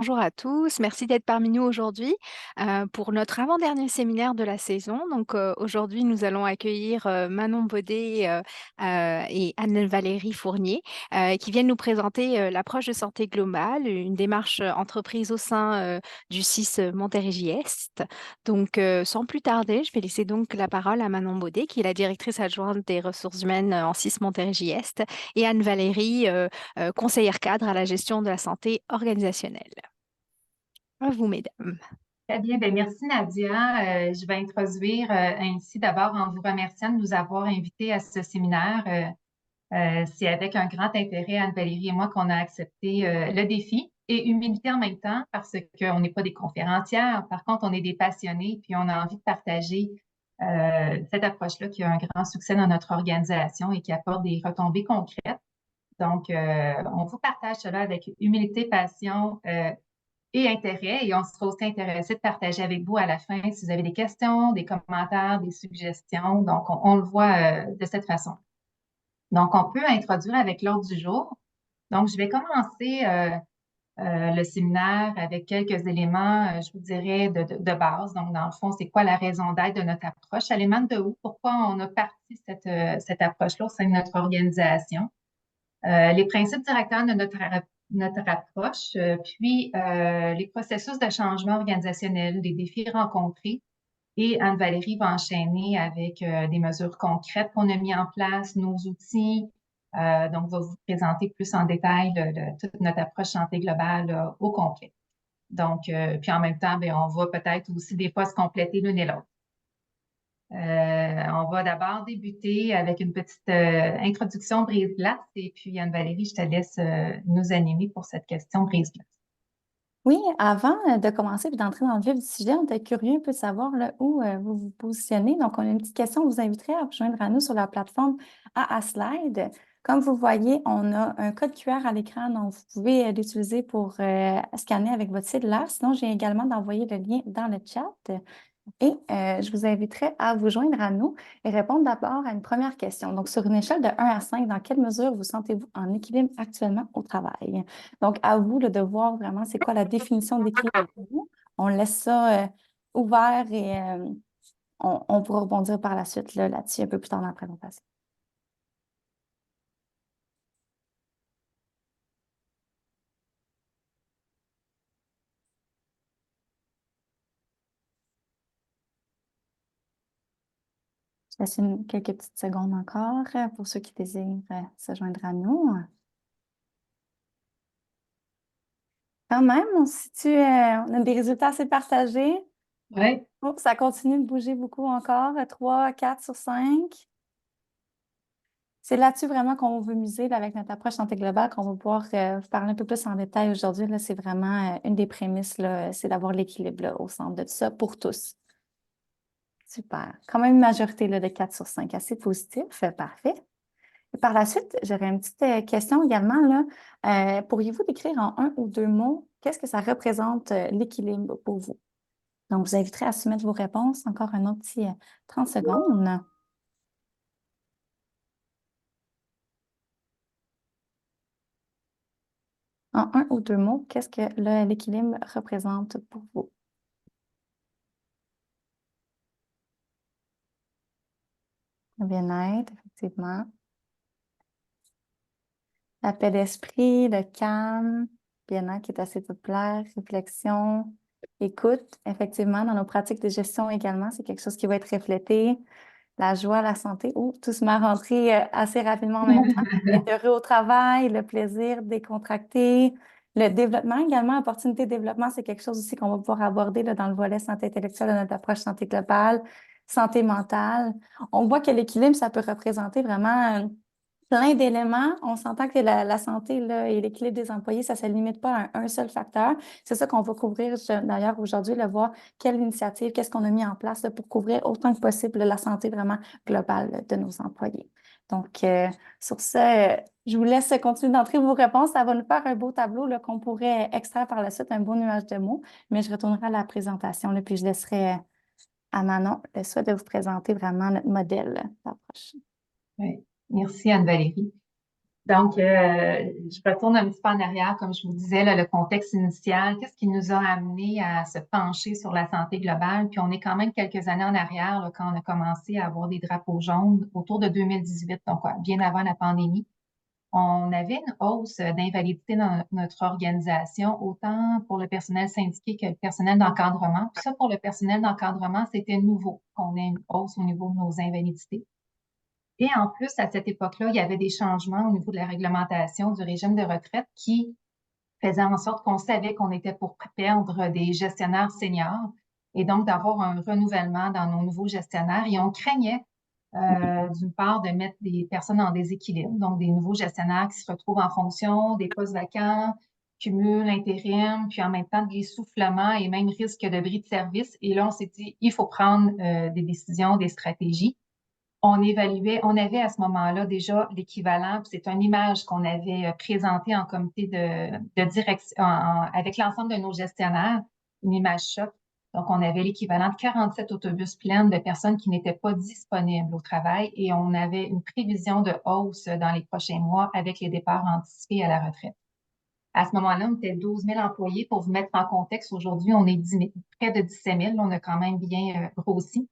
Bonjour à tous, merci d'être parmi nous aujourd'hui pour notre avant-dernier séminaire de la saison. Aujourd'hui, nous allons accueillir Manon Baudet et Anne-Valérie Fournier qui viennent nous présenter l'approche de santé globale, une démarche entreprise au sein du CIS Montérégie-Est. Sans plus tarder, je vais laisser donc la parole à Manon Baudet, qui est la directrice adjointe des ressources humaines en CIS Montérégie-Est, et Anne-Valérie, conseillère cadre à la gestion de la santé organisationnelle. À vous, mesdames. Très bien, ben merci Nadia. Je vais introduire ainsi d'abord en vous remerciant de nous avoir invités à ce séminaire. C'est avec un grand intérêt, Anne-Valérie et moi, qu'on a accepté le défi et humilité en même temps parce qu'on n'est pas des conférencières. Par contre, on est des passionnés puis on a envie de partager cette approche-là qui a un grand succès dans notre organisation et qui apporte des retombées concrètes. On vous partage cela avec humilité, passion, et intérêt. Et on sera aussi intéressé de partager avec vous à la fin si vous avez des questions, des commentaires, des suggestions. On le voit de cette façon. Donc, on peut introduire avec l'ordre du jour. Donc, je vais commencer le séminaire avec quelques éléments, je vous dirais, de base. Donc, dans le fond, c'est quoi la raison d'être de notre approche? Elle émane de où? Pourquoi on a parti cette approche-là au sein de notre organisation? Les principes directeurs de notre approche, puis les processus de changement organisationnel, les défis rencontrés. Et Anne-Valérie va enchaîner avec des mesures concrètes qu'on a mis en place, nos outils. Va vous présenter plus en détail toute notre approche santé globale au complet. Puis en même temps, ben, on va peut-être aussi des fois se compléter l'une et l'autre. On va d'abord débuter avec une petite introduction brise-glace et puis Anne-Valérie, je te laisse nous animer pour cette question brise-glace. Oui, avant de commencer et d'entrer dans le vif du sujet, on était curieux un peu de savoir là, où vous vous positionnez. Donc, on a une petite question. On vous inviterait à vous joindre à nous sur la plateforme AA Slide. Comme vous voyez, on a un code QR à l'écran, donc vous pouvez l'utiliser pour scanner avec votre cellulaire. Sinon, j'ai également d'envoyer le lien dans le chat. Et je vous inviterai à vous joindre à nous et répondre d'abord à une première question. Donc, sur une échelle de 1 à 5, dans quelle mesure vous sentez-vous en équilibre actuellement au travail? Donc, à vous là, de voir vraiment c'est quoi la définition d'équilibre pour vous. On laisse ça ouvert et on pourra rebondir par la suite là-dessus un peu plus tard dans la présentation. Je laisse quelques petites secondes encore pour ceux qui désirent se joindre à nous. Quand même, on se situe, on a des résultats assez partagés. Oui. Oh, ça continue de bouger beaucoup encore. 3, 4 sur 5. C'est là-dessus vraiment qu'on veut miser là, avec notre approche santé globale, qu'on va pouvoir vous parler un peu plus en détail aujourd'hui. Là, c'est vraiment une des prémices, là, c'est d'avoir l'équilibre là, au centre de tout ça pour tous. Super. Quand même une majorité là, de 4 sur 5, assez positif. Parfait. Et par la suite, j'aurais une petite question également. Là. Pourriez-vous décrire en 1 ou 2 mots, qu'est-ce que ça représente l'équilibre pour vous? Donc, je vous inviterai à soumettre vos réponses. Encore un autre petit 30 secondes. En 1 ou 2 mots, qu'est-ce que l'équilibre représente pour vous? Le bien-être, effectivement. La paix d'esprit, le calme, bien-être qui est assez populaire, réflexion, écoute. Effectivement, dans nos pratiques de gestion également, c'est quelque chose qui va être reflété. La joie, la santé, tout se met à rentrer assez rapidement en même temps. Être heureux au travail, le plaisir décontracté, le développement également, opportunité de développement, c'est quelque chose aussi qu'on va pouvoir aborder là, dans le volet santé intellectuelle de notre approche santé globale, santé mentale. On voit que l'équilibre, ça peut représenter vraiment plein d'éléments. On s'entend que la santé là, et l'équilibre des employés, ça ne se limite pas à un seul facteur. C'est ça qu'on va couvrir d'ailleurs aujourd'hui, voir quelle initiative, qu'est-ce qu'on a mis en place là, pour couvrir autant que possible la santé vraiment globale de nos employés. Donc, sur ce, je vous laisse continuer d'entrer vos réponses. Ça va nous faire un beau tableau qu'on pourrait extraire par la suite, un beau nuage de mots, mais je retournerai à la présentation, là, puis je laisserai à Manon le souhait de vous présenter vraiment notre modèle d'approche. Oui. Merci Anne-Valérie. Donc, je retourne un petit peu en arrière, comme je vous disais, là, le contexte initial. Qu'est-ce qui nous a amené à se pencher sur la santé globale? Puis on est quand même quelques années en arrière, là, quand on a commencé à avoir des drapeaux jaunes autour de 2018, donc bien avant la pandémie. On avait une hausse d'invalidité dans notre organisation, autant pour le personnel syndiqué que le personnel d'encadrement. Puis ça, pour le personnel d'encadrement, c'était nouveau qu'on ait une hausse au niveau de nos invalidités. Et en plus, à cette époque-là, il y avait des changements au niveau de la réglementation du régime de retraite qui faisaient en sorte qu'on savait qu'on était pour perdre des gestionnaires seniors et donc d'avoir un renouvellement dans nos nouveaux gestionnaires. Et on craignait, d'une part, de mettre des personnes en déséquilibre, donc des nouveaux gestionnaires qui se retrouvent en fonction, des postes vacants, cumul, intérim, puis en même temps de l'essoufflement et même risque de bris de service. Et là, on s'est dit, il faut prendre des décisions, des stratégies. On évaluait, on avait à ce moment-là déjà l'équivalent, puis c'est une image qu'on avait présentée en comité de direction avec l'ensemble de nos gestionnaires, une image choc. Donc, on avait l'équivalent de 47 autobus pleins de personnes qui n'étaient pas disponibles au travail et on avait une prévision de hausse dans les prochains mois avec les départs anticipés à la retraite. À ce moment-là, on était 12 000 employés. Pour vous mettre en contexte, aujourd'hui, on est 10 000, près de 17 000. On a quand même bien grossi.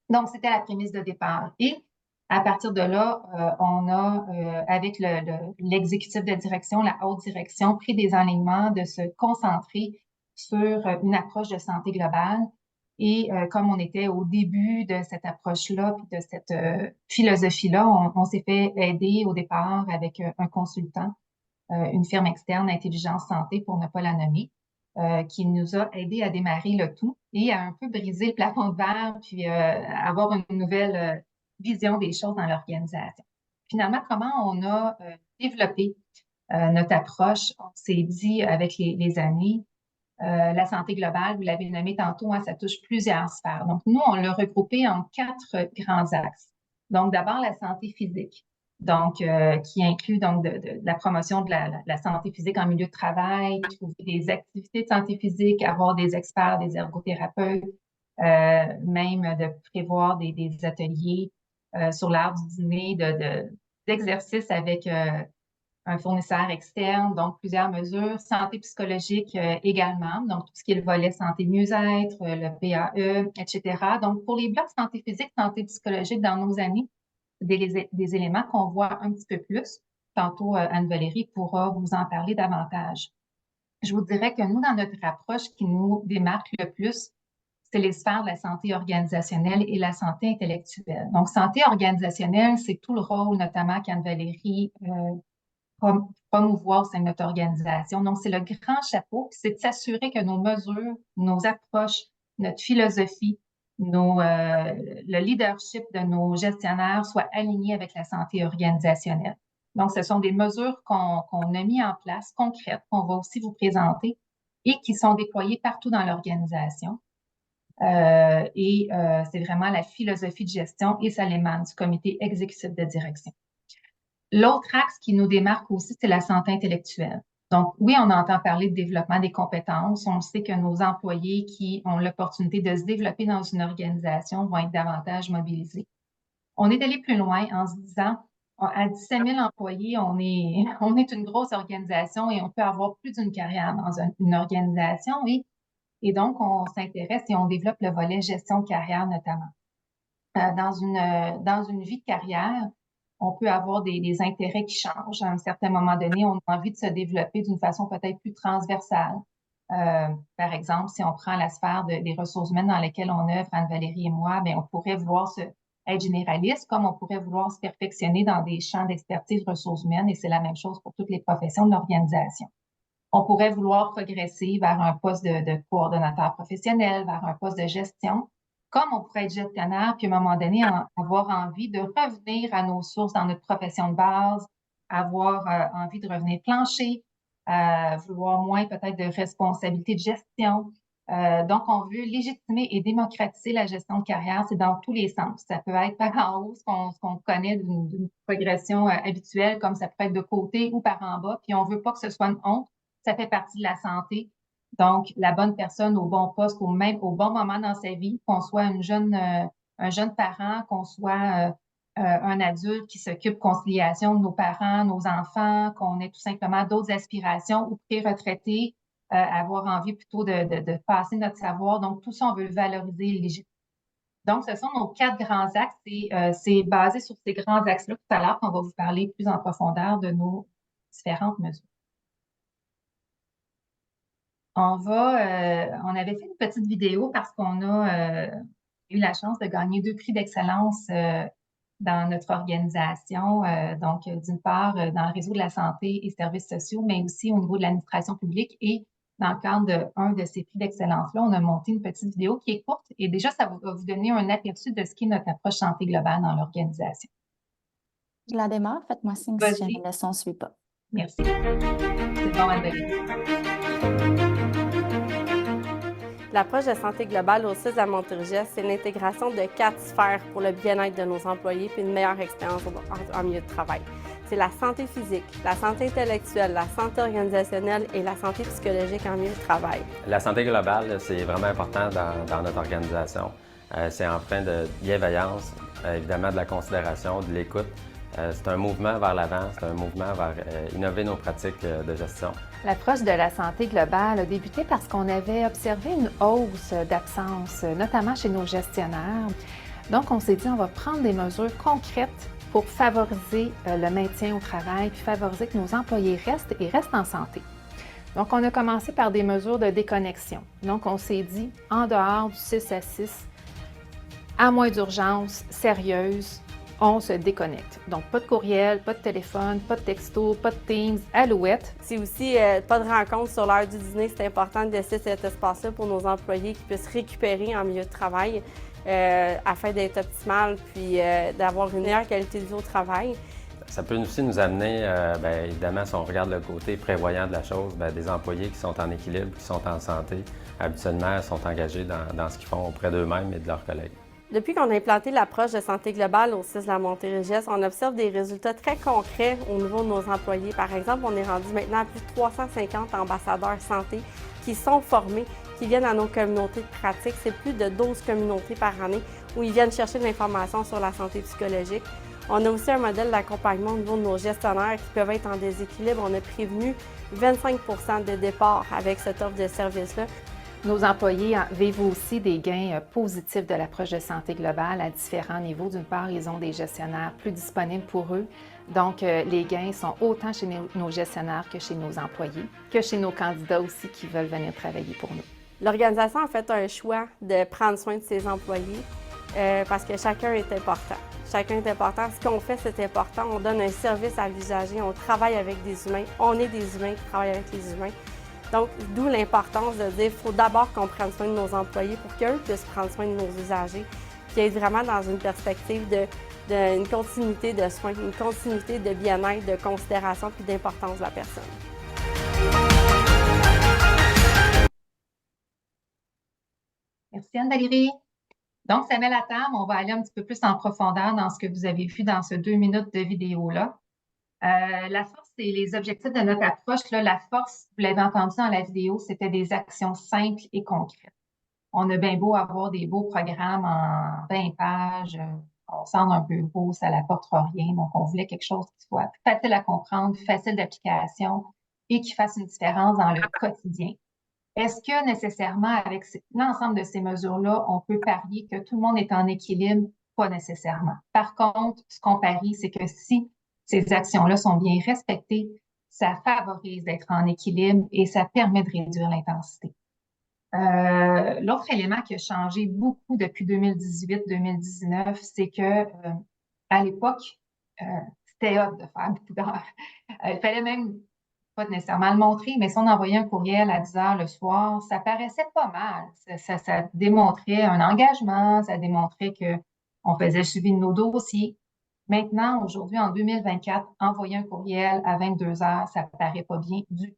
Donc, c'était la prémisse de départ. Et à partir de là, on a, avec l'exécutif de direction, la haute direction, pris des enlignements de se concentrer sur une approche de santé globale. Et comme on était au début de cette approche-là, puis de cette philosophie-là, on s'est fait aider au départ avec un consultant, une firme externe, Intelligence Santé, pour ne pas la nommer, qui nous a aidé à démarrer le tout et à un peu briser le plafond de verre, puis avoir une nouvelle vision des choses dans l'organisation. Finalement, comment on a développé notre approche? On s'est dit avec les années, la santé globale, vous l'avez nommé tantôt, hein, ça touche plusieurs sphères. Donc, nous, on l'a regroupé en 4 grands axes. Donc, d'abord, la santé physique, donc qui inclut donc de la promotion de la santé physique en milieu de travail, trouver des activités de santé physique, avoir des experts, des ergothérapeutes, même de prévoir des ateliers sur l'art du dîner, d'exercices avec un fournisseur externe, donc plusieurs mesures. Santé psychologique également, donc tout ce qui est le volet santé mieux-être, le PAE, etc. Donc, pour les blocs santé physique, santé psychologique dans nos années, des éléments qu'on voit un petit peu plus. Tantôt, Anne-Valérie pourra vous en parler davantage. Je vous dirais que nous, dans notre approche qui nous démarque le plus, c'est les sphères de la santé organisationnelle et la santé intellectuelle. Donc, santé organisationnelle, c'est tout le rôle, notamment qu'Anne-Valérie promouvoir au sein de notre organisation. Donc, c'est le grand chapeau, c'est de s'assurer que nos mesures, nos approches, notre philosophie, le leadership de nos gestionnaires soient alignés avec la santé organisationnelle. Donc, ce sont des mesures qu'on a mis en place, concrètes, qu'on va aussi vous présenter et qui sont déployées partout dans l'organisation. C'est vraiment la philosophie de gestion et ça l'émane du comité exécutif de direction. L'autre axe qui nous démarque aussi, c'est la santé intellectuelle. Donc, oui, on entend parler de développement des compétences. On sait que nos employés qui ont l'opportunité de se développer dans une organisation vont être davantage mobilisés. On est allé plus loin en se disant, à 17 000 employés, on est une grosse organisation et on peut avoir plus d'une carrière dans une organisation. Et donc, on s'intéresse et on développe le volet gestion de carrière notamment. Dans une vie de carrière, on peut avoir des intérêts qui changent. À un certain moment donné, on a envie de se développer d'une façon peut-être plus transversale. Par exemple, si on prend la sphère des ressources humaines dans lesquelles on œuvre, Anne-Valérie et moi, bien, on pourrait vouloir être généraliste, comme on pourrait vouloir se perfectionner dans des champs d'expertise ressources humaines, et c'est la même chose pour toutes les professions de l'organisation. On pourrait vouloir progresser vers un poste de coordonnateur professionnel, vers un poste de gestion, comme on pourrait être gestionnaire, puis à un moment donné, avoir envie de revenir à nos sources dans notre profession de base, avoir envie de revenir plancher, vouloir moins peut-être de responsabilité de gestion. Donc, on veut légitimer et démocratiser la gestion de carrière, c'est dans tous les sens. Ça peut être par en haut, ce qu'on connaît d'une progression habituelle, comme ça peut être de côté ou par en bas, puis on veut pas que ce soit une honte, ça fait partie de la santé. Donc, la bonne personne au bon poste, au bon moment dans sa vie, qu'on soit un jeune parent, qu'on soit un adulte qui s'occupe conciliation de nos parents, nos enfants, qu'on ait tout simplement d'autres aspirations ou pré-retraités, avoir envie plutôt de passer notre savoir. Donc, tout ça, on veut le valoriser et légitimer. Donc, ce sont nos 4 grands axes et c'est basé sur ces grands axes-là tout à l'heure qu'on va vous parler plus en profondeur de nos différentes mesures. On avait fait une petite vidéo parce qu'on a eu la chance de gagner 2 prix d'excellence dans notre organisation. Donc, d'une part, dans le réseau de la santé et services sociaux, mais aussi au niveau de l'administration publique. Et dans le cadre d'un de ces prix d'excellence-là, on a monté une petite vidéo qui est courte et déjà, ça va vous donner un aperçu de ce qu'est notre approche santé globale dans l'organisation. Je la démarre, faites-moi signe si jamais Vas-y. le son ne suit pas. Merci. C'est bon, Anne-Valérie. L'approche de santé globale au CIUS de la Montérégie, c'est l'intégration de 4 sphères pour le bien-être de nos employés et une meilleure expérience en milieu de travail. C'est la santé physique, la santé intellectuelle, la santé organisationnelle et la santé psychologique en milieu de travail. La santé globale, c'est vraiment important dans notre organisation. C'est empreint de bienveillance, évidemment de la considération, de l'écoute. C'est un mouvement vers l'avant, c'est un mouvement vers innover nos pratiques de gestion. L'approche de la santé globale a débuté parce qu'on avait observé une hausse d'absence, notamment chez nos gestionnaires. Donc, on s'est dit, on va prendre des mesures concrètes pour favoriser le maintien au travail, puis favoriser que nos employés restent en santé. Donc, on a commencé par des mesures de déconnexion. Donc, on s'est dit, en dehors du 6 à 6, à moins d'urgence sérieuse, on se déconnecte. Donc, pas de courriel, pas de téléphone, pas de texto, pas de Teams, alouette. C'est aussi pas de rencontre sur l'heure du dîner. C'est important de laisser cet espace-là pour nos employés qui puissent récupérer en milieu de travail afin d'être optimal puis d'avoir une meilleure qualité de vie au travail. Ça peut aussi nous amener, évidemment, si on regarde le côté prévoyant de la chose, des employés qui sont en équilibre, qui sont en santé, habituellement sont engagés dans ce qu'ils font auprès d'eux-mêmes et de leurs collègues. Depuis qu'on a implanté l'approche de santé globale au CIUS de la Montérégie, on observe des résultats très concrets au niveau de nos employés. Par exemple, on est rendu maintenant à plus de 350 ambassadeurs santé qui sont formés, qui viennent à nos communautés de pratique. C'est plus de 12 communautés par année où ils viennent chercher de l'information sur la santé psychologique. On a aussi un modèle d'accompagnement au niveau de nos gestionnaires qui peuvent être en déséquilibre. On a prévenu 25 % de départ avec cette offre de service-là. Nos employés vivent aussi des gains positifs de l'approche de santé globale à différents niveaux. D'une part, ils ont des gestionnaires plus disponibles pour eux. Donc, les gains sont autant chez nos gestionnaires que chez nos employés, que chez nos candidats aussi qui veulent venir travailler pour nous. L'organisation a fait un choix de prendre soin de ses employés parce que chacun est important. Chacun est important. Ce qu'on fait, c'est important. On donne un service à l'usager. On travaille avec des humains. On est des humains qui travaillent avec les humains. Donc, d'où l'importance de dire qu'il faut d'abord qu'on prenne soin de nos employés pour qu'eux puissent prendre soin de nos usagers, qui est vraiment dans une perspective d'une continuité de soins, une continuité de bien-être, de considération puis d'importance de la personne. Merci Anne-Valérie. Donc, ça met la table. On va aller un petit peu plus en profondeur dans ce que vous avez vu dans ce 2 minutes de vidéo-là. La force et les objectifs de notre approche, là, la force, vous l'avez entendu dans la vidéo, c'était des actions simples et concrètes. On a bien beau avoir des beaux programmes en 20 pages, on sort d'un bureau, ça n'apportera rien. Donc, on voulait quelque chose qui soit facile à comprendre, facile d'application et qui fasse une différence dans le quotidien. Est-ce que nécessairement, avec l'ensemble de ces mesures-là, on peut parier que tout le monde est en équilibre? Pas nécessairement. Par contre, ce qu'on parie, c'est que si ces actions-là sont bien respectées, ça favorise d'être en équilibre et ça permet de réduire l'intensité. L'autre élément qui a changé beaucoup depuis 2018-2019, c'est que à l'époque, c'était hot de faire beaucoup d'heures. Il fallait même pas nécessairement le montrer, mais si on envoyait un courriel à 10 heures le soir, ça paraissait pas mal. Ça démontrait un engagement, ça démontrait qu'on faisait le suivi de nos dossiers. Maintenant, aujourd'hui, en 2024, envoyer un courriel à 22 heures, ça paraît pas bien du tout.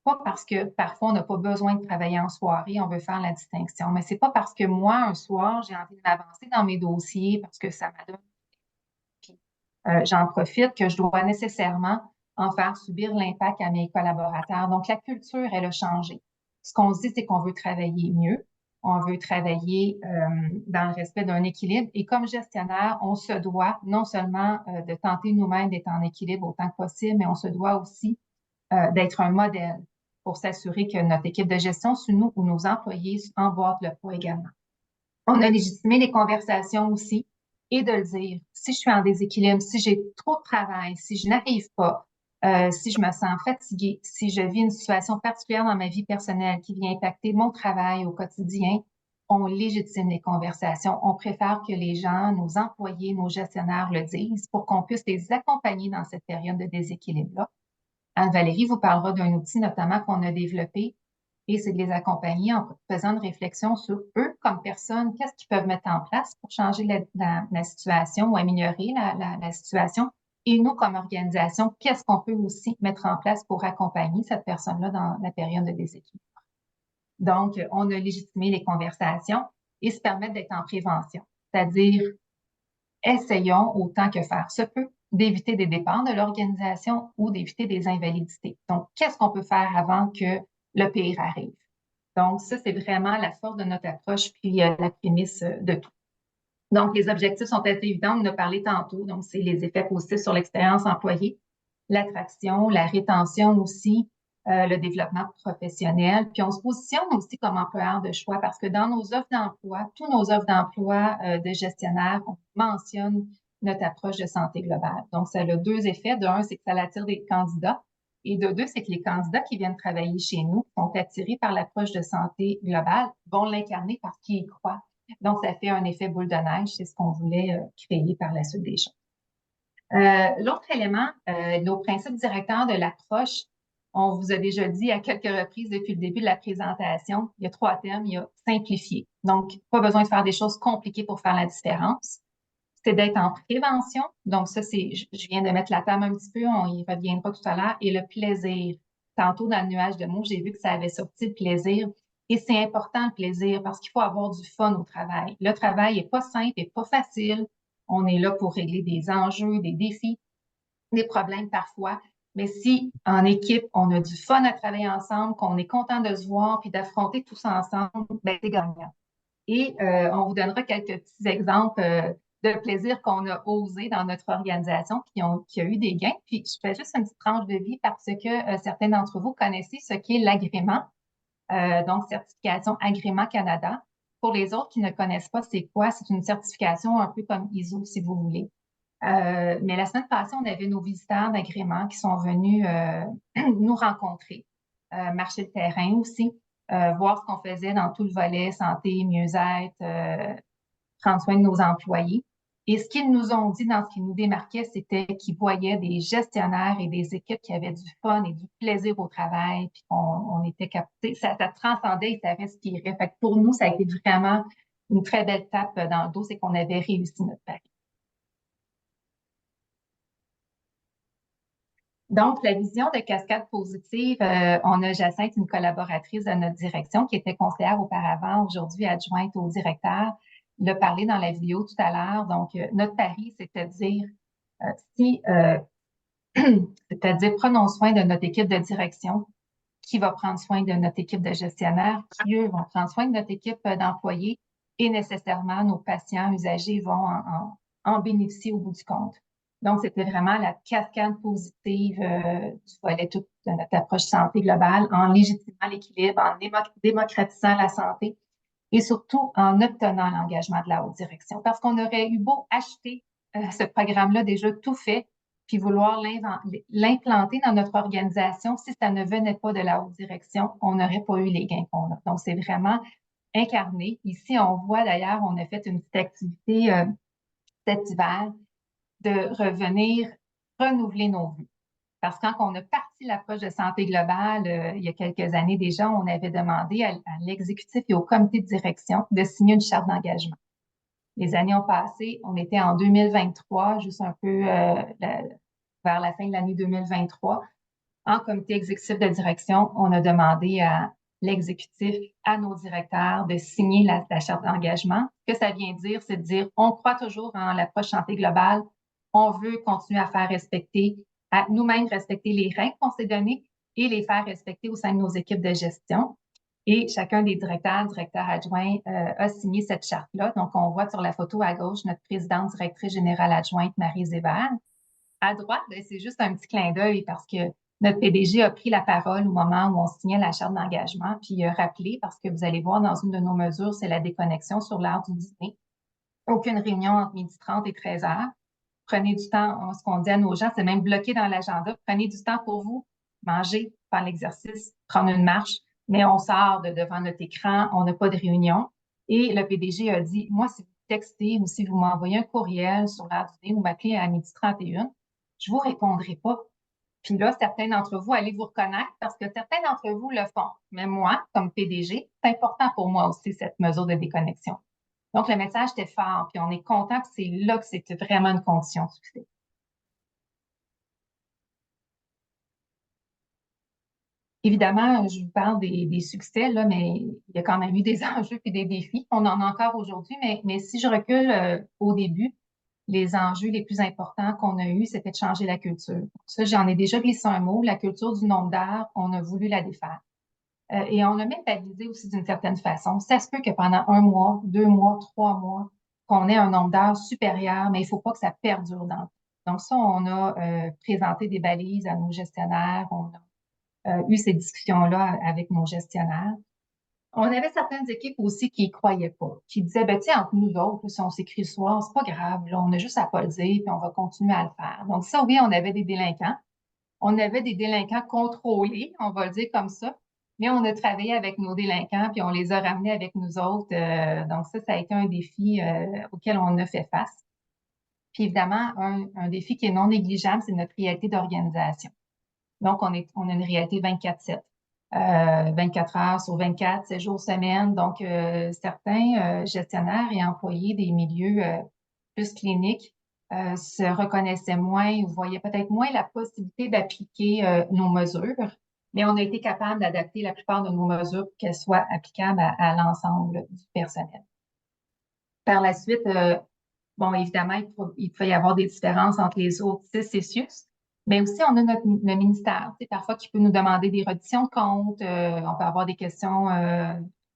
Pas parce que parfois on n'a pas besoin de travailler en soirée, on veut faire la distinction, mais c'est pas parce que moi, un soir, j'ai envie de m'avancer dans mes dossiers parce que ça m'adonne. Puis j'en profite que je dois nécessairement en faire subir l'impact à mes collaborateurs. Donc, la culture, elle a changé. Ce qu'on se dit, c'est qu'on veut travailler mieux, On veut travailler dans le respect d'un équilibre. Et comme gestionnaire, on se doit non seulement de tenter nous-mêmes d'être en équilibre autant que possible, mais on se doit aussi d'être un modèle pour s'assurer que notre équipe de gestion sous nous ou nos employés emboîtent le pas également. On a légitimé les conversations aussi et de le dire. Si je suis en déséquilibre, si j'ai trop de travail, si je n'arrive pas, si je me sens fatiguée, si je vis une situation particulière dans ma vie personnelle qui vient impacter mon travail au quotidien, on légitime les conversations. On préfère que les gens, nos employés, nos gestionnaires le disent pour qu'on puisse les accompagner dans cette période de déséquilibre-là. Anne-Valérie vous parlera d'un outil notamment qu'on a développé et c'est de les accompagner en faisant une réflexion sur eux comme personnes, qu'est-ce qu'ils peuvent mettre en place pour changer la situation ou améliorer la situation. Et nous, comme organisation, qu'est-ce qu'on peut aussi mettre en place pour accompagner cette personne-là dans la période de déséquilibre. Donc, on a légitimé les conversations et se permettre d'être en prévention, c'est-à-dire essayons autant que faire se peut d'éviter des départs de l'organisation ou d'éviter des invalidités. Donc, qu'est-ce qu'on peut faire avant que le pire arrive? Donc, ça, c'est vraiment la force de notre approche puis la prémisse de tout. Donc, les objectifs sont assez évidents, on en a parlé tantôt. Donc, c'est les effets positifs sur l'expérience employée, l'attraction, la rétention aussi, le développement professionnel. Puis, on se positionne aussi comme employeur de choix parce que dans nos offres d'emploi, tous nos offres d'emploi de gestionnaires, on mentionne notre approche de santé globale. Donc, ça a deux effets. De un, c'est que ça attire des candidats. Et de deux, c'est que les candidats qui viennent travailler chez nous sont attirés par l'approche de santé globale, vont l'incarner parce qu'ils y croient. Donc, ça fait un effet boule de neige. C'est ce qu'on voulait créer par la suite des choses. L'autre élément, nos principes directeurs de l'approche, on vous a déjà dit à quelques reprises depuis le début de la présentation, il y a 3 thèmes. Il y a simplifier. Donc, pas besoin de faire des choses compliquées pour faire la différence. C'est d'être en prévention. Donc, ça, je viens de mettre la table un petit peu, on y reviendra tout à l'heure. Et le plaisir. Tantôt, dans le nuage de mots, j'ai vu que ça avait sorti le plaisir. Et c'est important le plaisir parce qu'il faut avoir du fun au travail. Le travail n'est pas simple et pas facile. On est là pour régler des enjeux, des défis, des problèmes parfois. Mais si en équipe, on a du fun à travailler ensemble, qu'on est content de se voir puis d'affronter tous ensemble, ben c'est gagnant. Et on vous donnera quelques petits exemples de plaisir qu'on a osé dans notre organisation qui a eu des gains. Puis je fais juste une petite tranche de vie parce que certains d'entre vous connaissez ce qu'est l'agrément, donc certification Agrément Canada. Pour les autres qui ne connaissent pas c'est quoi, c'est une certification un peu comme ISO si vous voulez. Mais la semaine passée, on avait nos visiteurs d'agrément qui sont venus nous rencontrer, marcher le terrain aussi, voir ce qu'on faisait dans tout le volet santé, mieux-être, prendre soin de nos employés. Et ce qu'ils nous ont dit dans ce qui nous démarquait, c'était qu'ils voyaient des gestionnaires et des équipes qui avaient du fun et du plaisir au travail, puis on était capté, ça transcendait et ça respirait. Fait que pour nous, ça a été vraiment une très belle tape dans le dos, c'est qu'on avait réussi notre pari. Donc, la vision de cascade positive, on a Jacinthe, une collaboratrice de notre direction qui était conseillère auparavant, aujourd'hui adjointe au directeur. Il a parlé dans la vidéo tout à l'heure. Donc, notre pari, c'est-à-dire c'est-à-dire prenons soin de notre équipe de direction, qui va prendre soin de notre équipe de gestionnaires, qui, eux, vont prendre soin de notre équipe d'employés et nécessairement nos patients, usagers vont en bénéficier au bout du compte. Donc, c'était vraiment la cascade positive du volet tout de notre approche santé globale en légitimant l'équilibre, en démocratisant la santé et surtout en obtenant l'engagement de la haute direction. Parce qu'on aurait eu beau acheter ce programme-là déjà tout fait, puis vouloir l'implanter dans notre organisation, si ça ne venait pas de la haute direction, on n'aurait pas eu les gains qu'on a. Donc, c'est vraiment incarné. Ici, on voit d'ailleurs, on a fait une petite activité cet hiver de revenir renouveler nos vues. Parce que quand on a parti l'approche de santé globale, il y a quelques années déjà, on avait demandé à l'exécutif et au comité de direction de signer une charte d'engagement. Les années ont passé, on était en 2023, juste un peu vers la fin de l'année 2023. En comité exécutif de direction, on a demandé à l'exécutif, à nos directeurs de signer la charte d'engagement. Ce que ça vient dire, c'est de dire, on croit toujours en l'approche santé globale, on veut continuer à faire respecter, à nous-mêmes respecter les règles qu'on s'est données et les faire respecter au sein de nos équipes de gestion. Et chacun des directeurs adjoints a signé cette charte-là. Donc, on voit sur la photo à gauche notre présidente directrice générale adjointe, Marie Zébert. À droite, ben, c'est juste un petit clin d'œil parce que notre PDG a pris la parole au moment où on signait la charte d'engagement, puis il a rappelé, parce que vous allez voir dans une de nos mesures, c'est la déconnexion sur l'heure du dîner. Aucune réunion entre 12h30 et 13h. Prenez du temps, ce qu'on dit à nos gens, c'est même bloqué dans l'agenda. Prenez du temps pour vous, manger, faire l'exercice, prendre une marche, mais on sort de devant notre écran, on n'a pas de réunion. Et le PDG a dit, moi, si vous textez ou si vous m'envoyez un courriel sur l'heure du dîner ou m'appelez à 12h31, je vous répondrai pas. Puis là, certains d'entre vous, allez vous reconnaître parce que certains d'entre vous le font. Mais moi, comme PDG, c'est important pour moi aussi, cette mesure de déconnexion. Donc, le message était fort, puis on est content que c'est là que c'était vraiment une condition de succès. Évidemment, je vous parle des succès, là, mais il y a quand même eu des enjeux et des défis. On en a encore aujourd'hui, mais si je recule au début, les enjeux les plus importants qu'on a eus, c'était de changer la culture. Ça, j'en ai déjà glissé un mot, la culture du nombre d'heures, on a voulu la défaire. Et on a même balisé aussi d'une certaine façon. Ça se peut que pendant 1 mois, 2 mois, 3 mois, qu'on ait un nombre d'heures supérieur, mais il ne faut pas que ça perdure dans le temps. Donc ça, on a présenté des balises à nos gestionnaires, on a eu ces discussions-là avec nos gestionnaires. On avait certaines équipes aussi qui y croyaient pas, qui disaient, ben, tiens, entre nous autres, si on s'écrit le soir, c'est pas grave, là, on a juste à pas le dire, puis on va continuer à le faire. Donc ça, oui, on avait des délinquants. On avait des délinquants contrôlés, on va le dire comme ça, mais on a travaillé avec nos délinquants, puis on les a ramenés avec nous autres. Donc ça a été un défi auquel on a fait face. Puis évidemment, un défi qui est non négligeable, c'est notre réalité d'organisation. Donc, on a une réalité 24/7. 24 heures sur 24, 7 jours semaine. Donc, certains gestionnaires et employés des milieux plus cliniques se reconnaissaient moins ou voyaient peut-être moins la possibilité d'appliquer nos mesures, mais on a été capable d'adapter la plupart de nos mesures pour qu'elles soient applicables à l'ensemble du personnel. Par la suite, bon, évidemment, il peut y avoir des différences entre les autres 6 CCIUS, mais aussi on a le ministère, parfois qui peut nous demander des redditions de comptes, on peut avoir des questions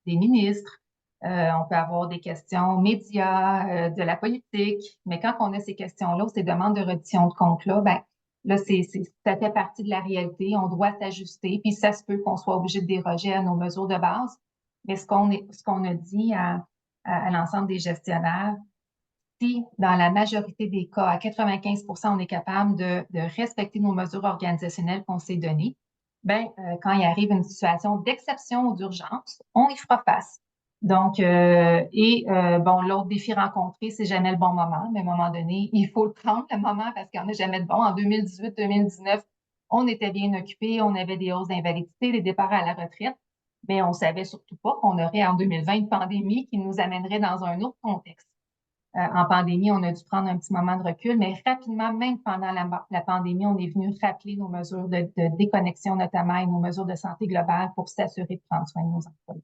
des ministres, on peut avoir des questions médias, de la politique, mais quand on a ces questions-là, ces demandes de reddition de comptes-là, ben là, ça fait partie de la réalité, on doit s'ajuster, puis ça se peut qu'on soit obligé de déroger à nos mesures de base, mais ce qu'on a dit à l'ensemble des gestionnaires, si dans la majorité des cas, à 95%, on est capable de respecter nos mesures organisationnelles qu'on s'est données, ben, quand il arrive une situation d'exception ou d'urgence, on y fera face. Donc, bon, l'autre défi rencontré, c'est jamais le bon moment, mais à un moment donné, il faut le prendre, le moment, parce qu'il n'y en a jamais de bon. En 2018, 2019, on était bien occupés, on avait des hausses d'invalidité, des départs à la retraite, mais on savait surtout pas qu'on aurait en 2020 une pandémie qui nous amènerait dans un autre contexte. En pandémie, on a dû prendre un petit moment de recul, mais rapidement, même pendant la pandémie, on est venu rappeler nos mesures de déconnexion notamment et nos mesures de santé globale pour s'assurer de prendre soin de nos employés.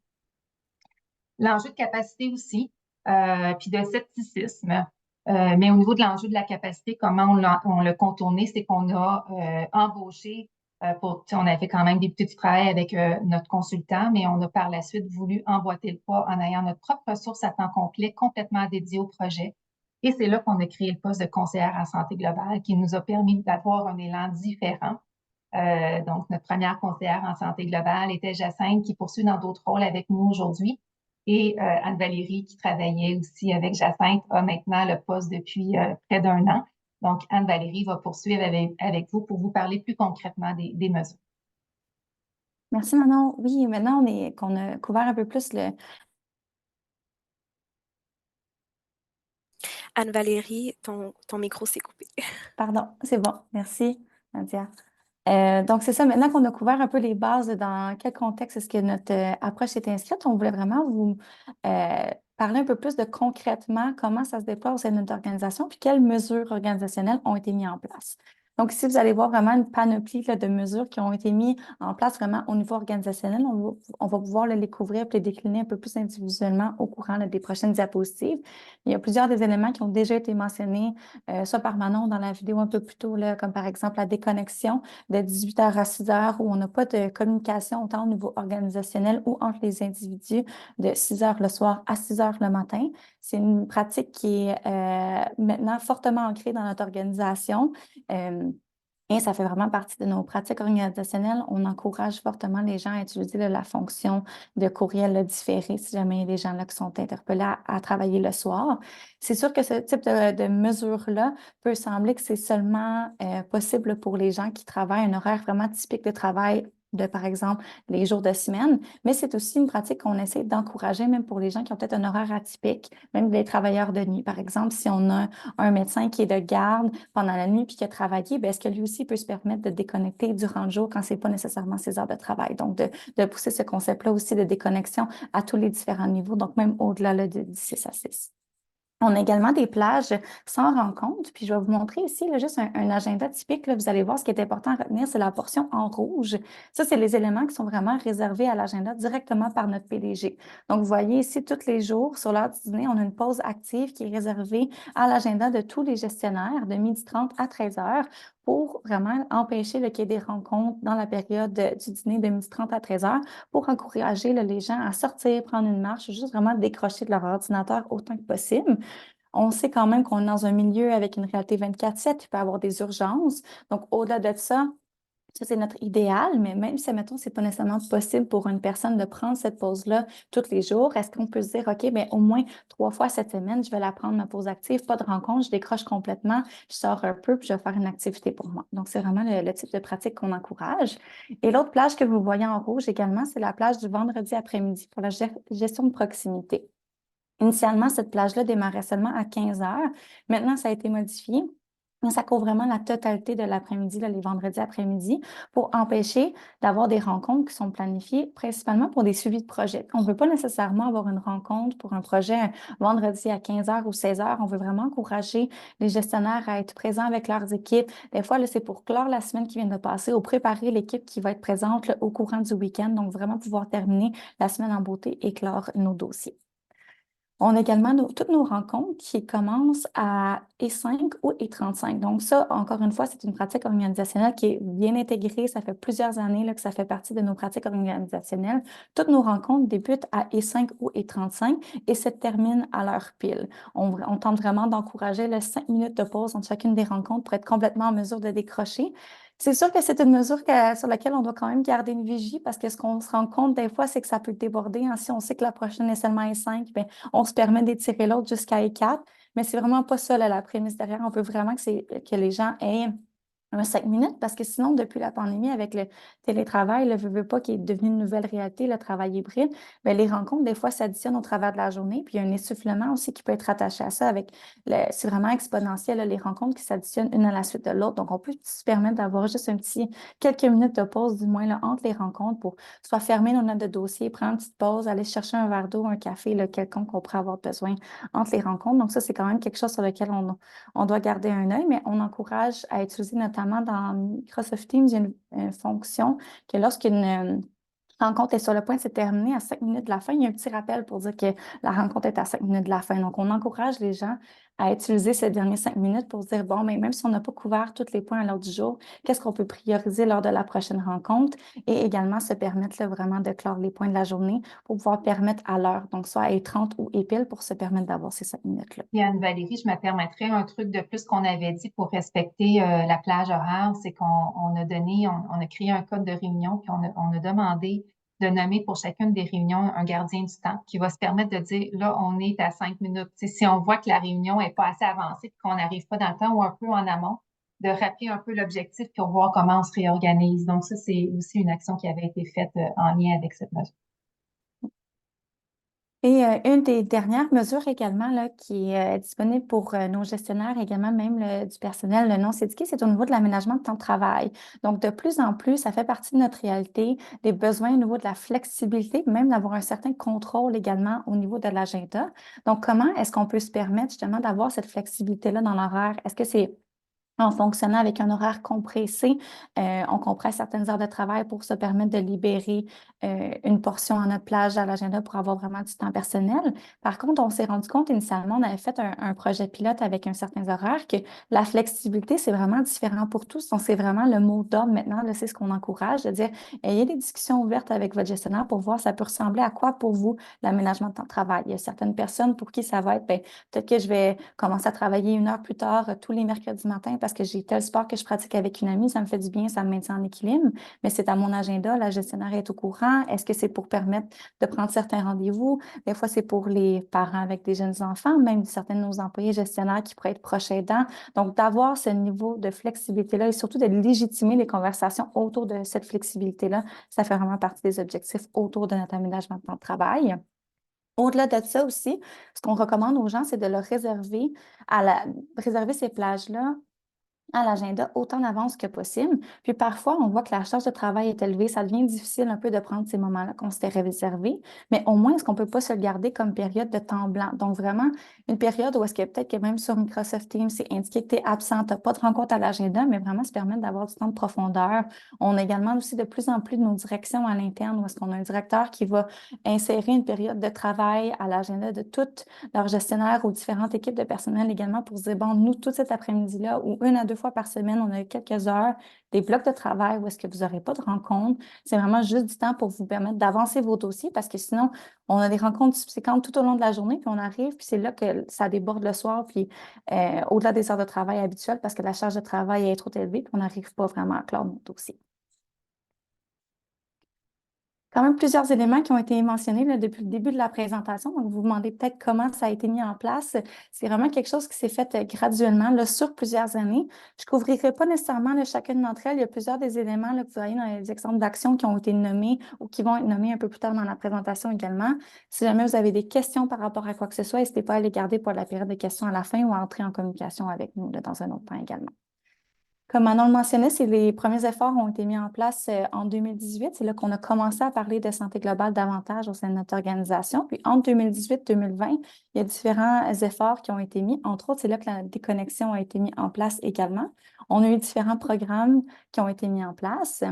L'enjeu de capacité aussi, puis de scepticisme, mais au niveau de l'enjeu de la capacité, comment on l'a contourné, c'est qu'on a embauché on avait quand même débuté du travail avec notre consultant, mais on a par la suite voulu emboîter le pas en ayant notre propre ressource à temps complet complètement dédiée au projet. Et c'est là qu'on a créé le poste de conseillère en santé globale qui nous a permis d'avoir un élan différent. Donc, notre première conseillère en santé globale était Jacinthe, qui poursuit dans d'autres rôles avec nous aujourd'hui. Et Anne-Valérie, qui travaillait aussi avec Jacinthe, a maintenant le poste depuis près d'1 an. Donc, Anne-Valérie va poursuivre avec vous pour vous parler plus concrètement des mesures. Merci Manon. Oui, maintenant qu'on a couvert un peu plus le... Anne-Valérie, ton micro s'est coupé. Pardon, c'est bon. Merci, Nadia. Donc, c'est ça. Maintenant qu'on a couvert un peu les bases, dans quel contexte est-ce que notre approche s'est inscrite, on voulait vraiment vous parler un peu plus de concrètement comment ça se déploie au sein de notre organisation, puis quelles mesures organisationnelles ont été mises en place. Donc, ici, vous allez voir vraiment une panoplie là, de mesures qui ont été mises en place vraiment au niveau organisationnel. On va pouvoir là, les couvrir et les décliner un peu plus individuellement au courant là, des prochaines diapositives. Il y a plusieurs des éléments qui ont déjà été mentionnés, soit par Manon dans la vidéo un peu plus tôt, là, comme par exemple la déconnexion de 18h à 6h où on n'a pas de communication autant au niveau organisationnel ou entre les individus de 6h le soir à 6h le matin. C'est une pratique qui est maintenant fortement ancrée dans notre organisation. Et ça fait vraiment partie de nos pratiques organisationnelles. On encourage fortement les gens à utiliser là, la fonction de courriel là, différé si jamais il y a des gens là, qui sont interpellés à travailler le soir. C'est sûr que ce type de mesure-là peut sembler que c'est seulement possible pour les gens qui travaillent un horaire vraiment typique de travail de, par exemple, les jours de semaine, mais c'est aussi une pratique qu'on essaie d'encourager même pour les gens qui ont peut-être un horaire atypique, même les travailleurs de nuit. Par exemple, si on a un médecin qui est de garde pendant la nuit puis qui a travaillé, bien, est-ce que lui aussi peut se permettre de déconnecter durant le jour quand ce n'est pas nécessairement ses heures de travail? Donc, de pousser ce concept-là aussi de déconnexion à tous les différents niveaux, donc même au-delà là, de 6 à 6. On a également des plages sans rencontre. Puis je vais vous montrer ici là, juste un agenda typique. Là, vous allez voir ce qui est important à retenir, c'est la portion en rouge. Ça, c'est les éléments qui sont vraiment réservés à l'agenda directement par notre PDG. Donc, vous voyez ici, tous les jours, sur l'heure du dîner, on a une pause active qui est réservée à l'agenda de tous les gestionnaires de 12h30 à 13h pour vraiment empêcher qu'il y ait des rencontres dans la période du dîner de 12h30 à 13h pour encourager là, les gens à sortir, prendre une marche, juste vraiment décrocher de leur ordinateur autant que possible. On sait quand même qu'on est dans un milieu avec une réalité 24/7, il peut y avoir des urgences. Donc, au-delà de ça, c'est notre idéal, mais même si, mettons, c'est pas nécessairement possible pour une personne de prendre cette pause-là tous les jours, est-ce qu'on peut se dire, OK, bien, au moins 3 fois cette semaine, je vais la prendre, ma pause active, pas de rencontre, je décroche complètement, je sors un peu, puis je vais faire une activité pour moi. Donc, c'est vraiment le type de pratique qu'on encourage. Et l'autre plage que vous voyez en rouge également, c'est la plage du vendredi après-midi pour la gestion de proximité. Initialement, cette plage-là démarrait seulement à 15h. Maintenant, ça a été modifié. Mais ça couvre vraiment la totalité de l'après-midi, là, les vendredis après-midi, pour empêcher d'avoir des rencontres qui sont planifiées principalement pour des suivis de projet. On ne veut pas nécessairement avoir une rencontre pour un projet un vendredi à 15h ou 16h. On veut vraiment encourager les gestionnaires à être présents avec leurs équipes. Des fois, là, c'est pour clore la semaine qui vient de passer ou préparer l'équipe qui va être présente là, au courant du week-end. Donc, vraiment pouvoir terminer la semaine en beauté et clore nos dossiers. On a également toutes nos rencontres qui commencent à E5 ou E35. Donc ça, encore une fois, c'est une pratique organisationnelle qui est bien intégrée. Ça fait plusieurs années là, que ça fait partie de nos pratiques organisationnelles. Toutes nos rencontres débutent à E5 ou E35 et se terminent à l'heure pile. On tente vraiment d'encourager les 5 minutes de pause entre chacune des rencontres pour être complètement en mesure de décrocher. C'est sûr que c'est une mesure sur laquelle on doit quand même garder une vigie parce que ce qu'on se rend compte des fois, c'est que ça peut déborder. Hein. Si on sait que la prochaine est seulement E5, bien, on se permet d'étirer l'autre jusqu'à E4, mais c'est vraiment pas ça là, la prémisse derrière. On veut vraiment que les gens aient 5 minutes parce que sinon, depuis la pandémie, avec le télétravail, le veut pas qui est devenu une nouvelle réalité, le travail hybride, bien, les rencontres, des fois, s'additionnent au travers de la journée. Puis il y a un essoufflement aussi qui peut être attaché à ça. C'est vraiment exponentiel, là, les rencontres qui s'additionnent une à la suite de l'autre. Donc, on peut se permettre d'avoir juste quelques minutes de pause, du moins, là, entre les rencontres pour soit fermer nos notes de dossier, prendre une petite pause, aller chercher un verre d'eau, un café, là, quelconque qu'on pourrait avoir besoin entre les rencontres. Donc, ça, c'est quand même quelque chose sur lequel on doit garder un œil, mais on encourage à utiliser notamment dans Microsoft Teams, il y a une fonction que lorsqu'une rencontre est sur le point de se terminer à 5 minutes de la fin, il y a un petit rappel pour dire que la rencontre est à 5 minutes de la fin. Donc, on encourage les gens à utiliser ces derniers 5 minutes pour se dire, bon, mais même si on n'a pas couvert tous les points à l'ordre du jour, qu'est-ce qu'on peut prioriser lors de la prochaine rencontre et également se permettre là, vraiment de clore les points de la journée pour pouvoir permettre à l'heure, donc soit à E30 ou E-pile pour se permettre d'avoir ces 5 minutes-là. Et Anne-Valérie, je me permettrais un truc de plus qu'on avait dit pour respecter la plage horaire, c'est qu'on a donné, on a créé un code de réunion, puis on a demandé de nommer pour chacune des réunions un gardien du temps qui va se permettre de dire, là, on est à 5 minutes. T'sais, si on voit que la réunion n'est pas assez avancée, puis qu'on n'arrive pas dans le temps ou un peu en amont, de rappeler un peu l'objectif pour voir comment on se réorganise. Donc, ça, c'est aussi une action qui avait été faite en lien avec cette mesure. Et une des dernières mesures également là, qui est disponible pour nos gestionnaires, également même du personnel non syndiqué, c'est au niveau de l'aménagement de temps de travail. Donc, de plus en plus, ça fait partie de notre réalité, des besoins au niveau de la flexibilité, même d'avoir un certain contrôle également au niveau de l'agenda. Donc, comment est-ce qu'on peut se permettre justement d'avoir cette flexibilité-là dans l'horaire? Est-ce que c'est en fonctionnant avec un horaire compressé. On compresse certaines heures de travail pour se permettre de libérer une portion en notre plage à l'agenda pour avoir vraiment du temps personnel. Par contre, on s'est rendu compte initialement, on avait fait un projet pilote avec un certain horaire, que la flexibilité, c'est vraiment différent pour tous. Donc, c'est vraiment le mot d'ordre maintenant, là, c'est ce qu'on encourage, de dire, ayez des discussions ouvertes avec votre gestionnaire pour voir ça peut ressembler à quoi pour vous l'aménagement de temps de travail. Il y a certaines personnes pour qui ça va être, ben, peut-être que je vais commencer à travailler 1 heure plus tard tous les mercredis matins parce que j'ai tel sport que je pratique avec une amie, ça me fait du bien, ça me maintient en équilibre, mais c'est à mon agenda, la gestionnaire est au courant. Est-ce que c'est pour permettre de prendre certains rendez-vous? Des fois, c'est pour les parents avec des jeunes enfants, même certains de nos employés gestionnaires qui pourraient être proches aidants. Donc, d'avoir ce niveau de flexibilité-là et surtout de légitimer les conversations autour de cette flexibilité-là, ça fait vraiment partie des objectifs autour de notre aménagement de temps de travail. Au-delà de ça aussi, ce qu'on recommande aux gens, c'est de leur réserver ces plages-là à l'agenda autant d'avance que possible. Puis parfois, on voit que la charge de travail est élevée, ça devient difficile un peu de prendre ces moments-là qu'on s'était réservés, mais au moins, est-ce qu'on ne peut pas se le garder comme période de temps blanc? Donc vraiment, une période où est-ce que peut-être que même sur Microsoft Teams, c'est indiqué que tu es absent, tu n'as pas de rencontre à l'agenda, mais vraiment se permettre d'avoir du temps de profondeur. On a également aussi de plus en plus de nos directions à l'interne où est-ce qu'on a un directeur qui va insérer une période de travail à l'agenda de toutes leurs gestionnaires ou différentes équipes de personnel également pour se dire, bon, nous, tout cet après-midi-là, ou 1 à 2 fois par semaine, on a quelques heures, des blocs de travail où est-ce que vous n'aurez pas de rencontres. C'est vraiment juste du temps pour vous permettre d'avancer vos dossiers parce que sinon, on a des rencontres subséquentes tout au long de la journée, puis on arrive, puis c'est là que ça déborde le soir, puis au-delà des heures de travail habituelles parce que la charge de travail est trop élevée, puis on n'arrive pas vraiment à clore nos dossiers. Quand même plusieurs éléments qui ont été mentionnés là, depuis le début de la présentation. Donc, vous vous demandez peut-être comment ça a été mis en place. C'est vraiment quelque chose qui s'est fait graduellement là, sur plusieurs années. Je ne couvrirai pas nécessairement là, chacune d'entre elles. Il y a plusieurs des éléments là, que vous voyez dans les exemples d'actions qui ont été nommés ou qui vont être nommés un peu plus tard dans la présentation également. Si jamais vous avez des questions par rapport à quoi que ce soit, n'hésitez pas à les garder pour la période de questions à la fin ou à entrer en communication avec nous là, dans un autre temps également. Comme Manon le mentionnait, les premiers efforts ont été mis en place en 2018. C'est là qu'on a commencé à parler de santé globale davantage au sein de notre organisation. Puis entre 2018 et 2020, il y a différents efforts qui ont été mis. Entre autres, c'est là que la déconnexion a été mise en place également. On a eu différents programmes qui ont été mis en place.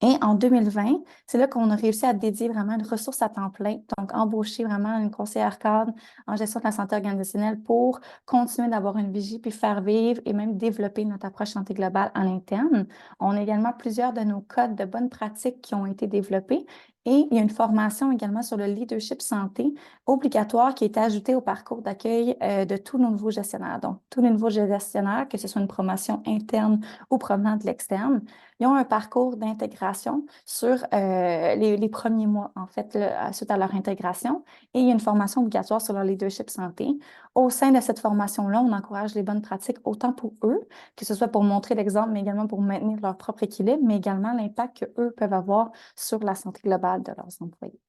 Et en 2020, c'est là qu'on a réussi à dédier vraiment une ressource à temps plein, donc embaucher vraiment une conseillère cadre en gestion de la santé organisationnelle pour continuer d'avoir une vigie, puis faire vivre et même développer notre approche santé globale en interne. On a également plusieurs de nos codes de bonnes pratiques qui ont été développés et il y a une formation également sur le leadership santé obligatoire qui est ajoutée au parcours d'accueil de tous nos nouveaux gestionnaires. Donc, tous les nouveaux gestionnaires, que ce soit une promotion interne ou provenant de l'externe, ils ont un parcours d'intégration sur les premiers mois, en fait, suite à leur intégration. Et il y a une formation obligatoire sur leur leadership santé. Au sein de cette formation-là, on encourage les bonnes pratiques autant pour eux, que ce soit pour montrer l'exemple, mais également pour maintenir leur propre équilibre, mais également l'impact qu'eux peuvent avoir sur la santé globale de leurs employés.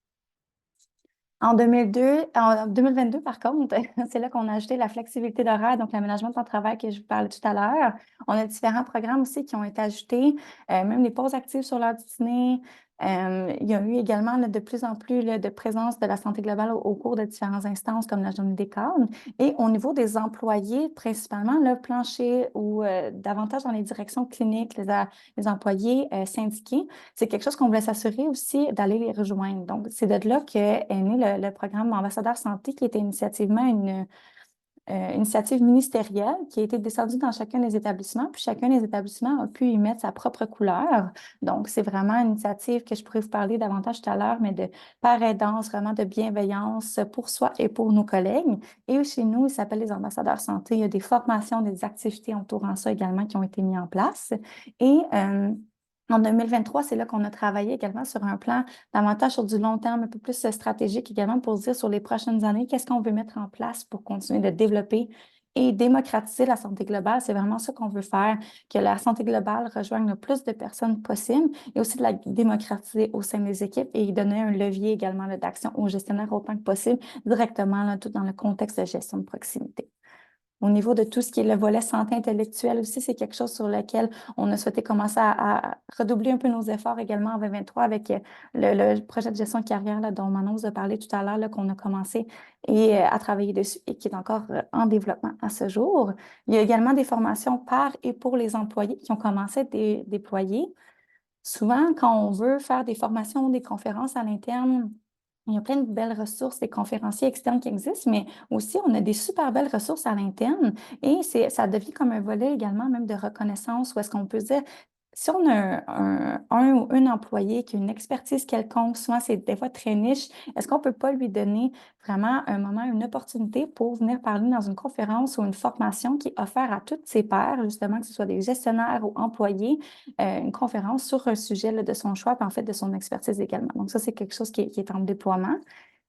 En 2022, par contre, c'est là qu'on a ajouté la flexibilité d'horaire, donc l'aménagement de temps de travail que je vous parlais tout à l'heure. On a différents programmes aussi qui ont été ajoutés, même les pauses actives sur l'heure du dîner. Il y a eu également là, de plus en plus là, de présence de la santé globale au cours de différentes instances comme la journée des cadres. Et au niveau des employés, principalement, le plancher ou davantage dans les directions cliniques, les employés syndiqués, c'est quelque chose qu'on voulait s'assurer aussi d'aller les rejoindre. Donc, c'est de là qu'est né le programme Ambassadeur Santé, qui était initiativement une initiative ministérielle qui a été descendue dans chacun des établissements, puis chacun des établissements a pu y mettre sa propre couleur. Donc, c'est vraiment une initiative que je pourrais vous parler davantage tout à l'heure, mais de paraidance, vraiment de bienveillance pour soi et pour nos collègues. Et chez nous, il s'appelle les ambassadeurs santé. Il y a des formations, des activités entourant ça également qui ont été mises en place. Et en 2023, c'est là qu'on a travaillé également sur un plan davantage sur du long terme, un peu plus stratégique également pour se dire sur les prochaines années, qu'est-ce qu'on veut mettre en place pour continuer de développer et démocratiser la santé globale. C'est vraiment ça qu'on veut faire, que la santé globale rejoigne le plus de personnes possible et aussi de la démocratiser au sein des équipes et y donner un levier également d'action aux gestionnaires autant que possible, directement là, tout dans le contexte de gestion de proximité. Au niveau de tout ce qui est le volet santé intellectuelle aussi, c'est quelque chose sur lequel on a souhaité commencer à redoubler un peu nos efforts également en 2023 avec le projet de gestion de carrière là, dont Manon vous a parlé tout à l'heure, là, qu'on a commencé à travailler dessus et qui est encore en développement à ce jour. Il y a également des formations par et pour les employés qui ont commencé à être déployées. Souvent, quand on veut faire des formations ou des conférences à l'interne, il y a plein de belles ressources, des conférenciers externes qui existent, mais aussi on a des super belles ressources à l'interne et ça devient comme un volet également même de reconnaissance où est-ce qu'on peut se dire, si on a un ou une employé qui a une expertise quelconque, souvent c'est des fois très niche, est-ce qu'on ne peut pas lui donner vraiment un moment, une opportunité pour venir parler dans une conférence ou une formation qui est offerte à toutes ses pairs, justement, que ce soit des gestionnaires ou employés, une conférence sur un sujet là, de son choix, puis en fait de son expertise également. Donc ça, c'est quelque chose qui est en déploiement.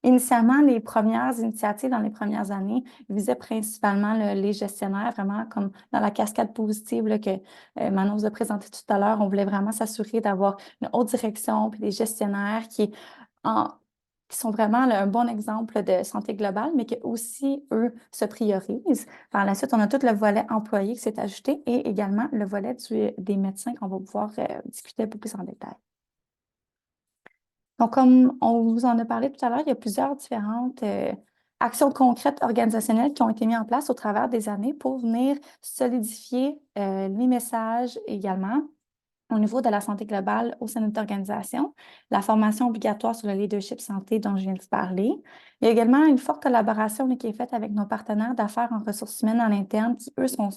Initialement, les premières initiatives dans les premières années visaient principalement les gestionnaires, vraiment comme dans la cascade positive là, que Manon vous a présenté tout à l'heure. On voulait vraiment s'assurer d'avoir une haute direction puis des gestionnaires qui sont vraiment là, un bon exemple de santé globale, mais qui aussi, eux, se priorisent. Par la suite, on a tout le volet employé qui s'est ajouté et également le volet des médecins qu'on va pouvoir discuter un peu plus en détail. Donc, comme on vous en a parlé tout à l'heure, il y a plusieurs différentes actions concrètes organisationnelles qui ont été mises en place au travers des années pour venir solidifier les messages également au niveau de la santé globale au sein de notre organisation, la formation obligatoire sur le leadership santé dont je viens de vous parler. Il y a également une forte collaboration qui est faite avec nos partenaires d'affaires en ressources humaines à l'interne qui, eux, sont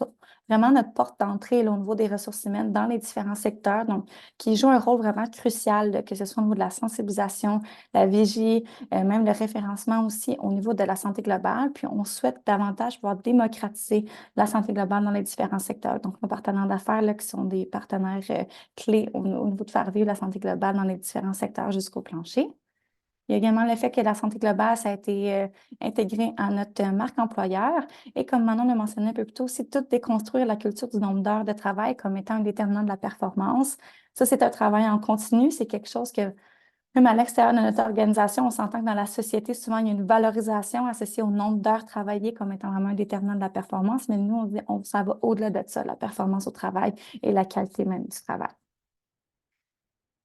vraiment notre porte d'entrée au niveau des ressources humaines dans les différents secteurs, donc qui jouent un rôle vraiment crucial, que ce soit au niveau de la sensibilisation, la vigie, même le référencement aussi au niveau de la santé globale. Puis on souhaite davantage pouvoir démocratiser la santé globale dans les différents secteurs. Donc, nos partenaires d'affaires qui sont des partenaires clés au niveau de faire vivre la santé globale dans les différents secteurs jusqu'au plancher. Il y a également le fait que la santé globale, ça a été intégré à notre marque employeur. Et comme Manon l'a mentionné un peu plus tôt, c'est tout déconstruire la culture du nombre d'heures de travail comme étant un déterminant de la performance. Ça, c'est un travail en continu. C'est quelque chose que, même à l'extérieur de notre organisation, on s'entend que dans la société, souvent, il y a une valorisation associée au nombre d'heures travaillées comme étant vraiment un déterminant de la performance. Mais nous, on dit, ça va au-delà de ça, la performance au travail et la qualité même du travail.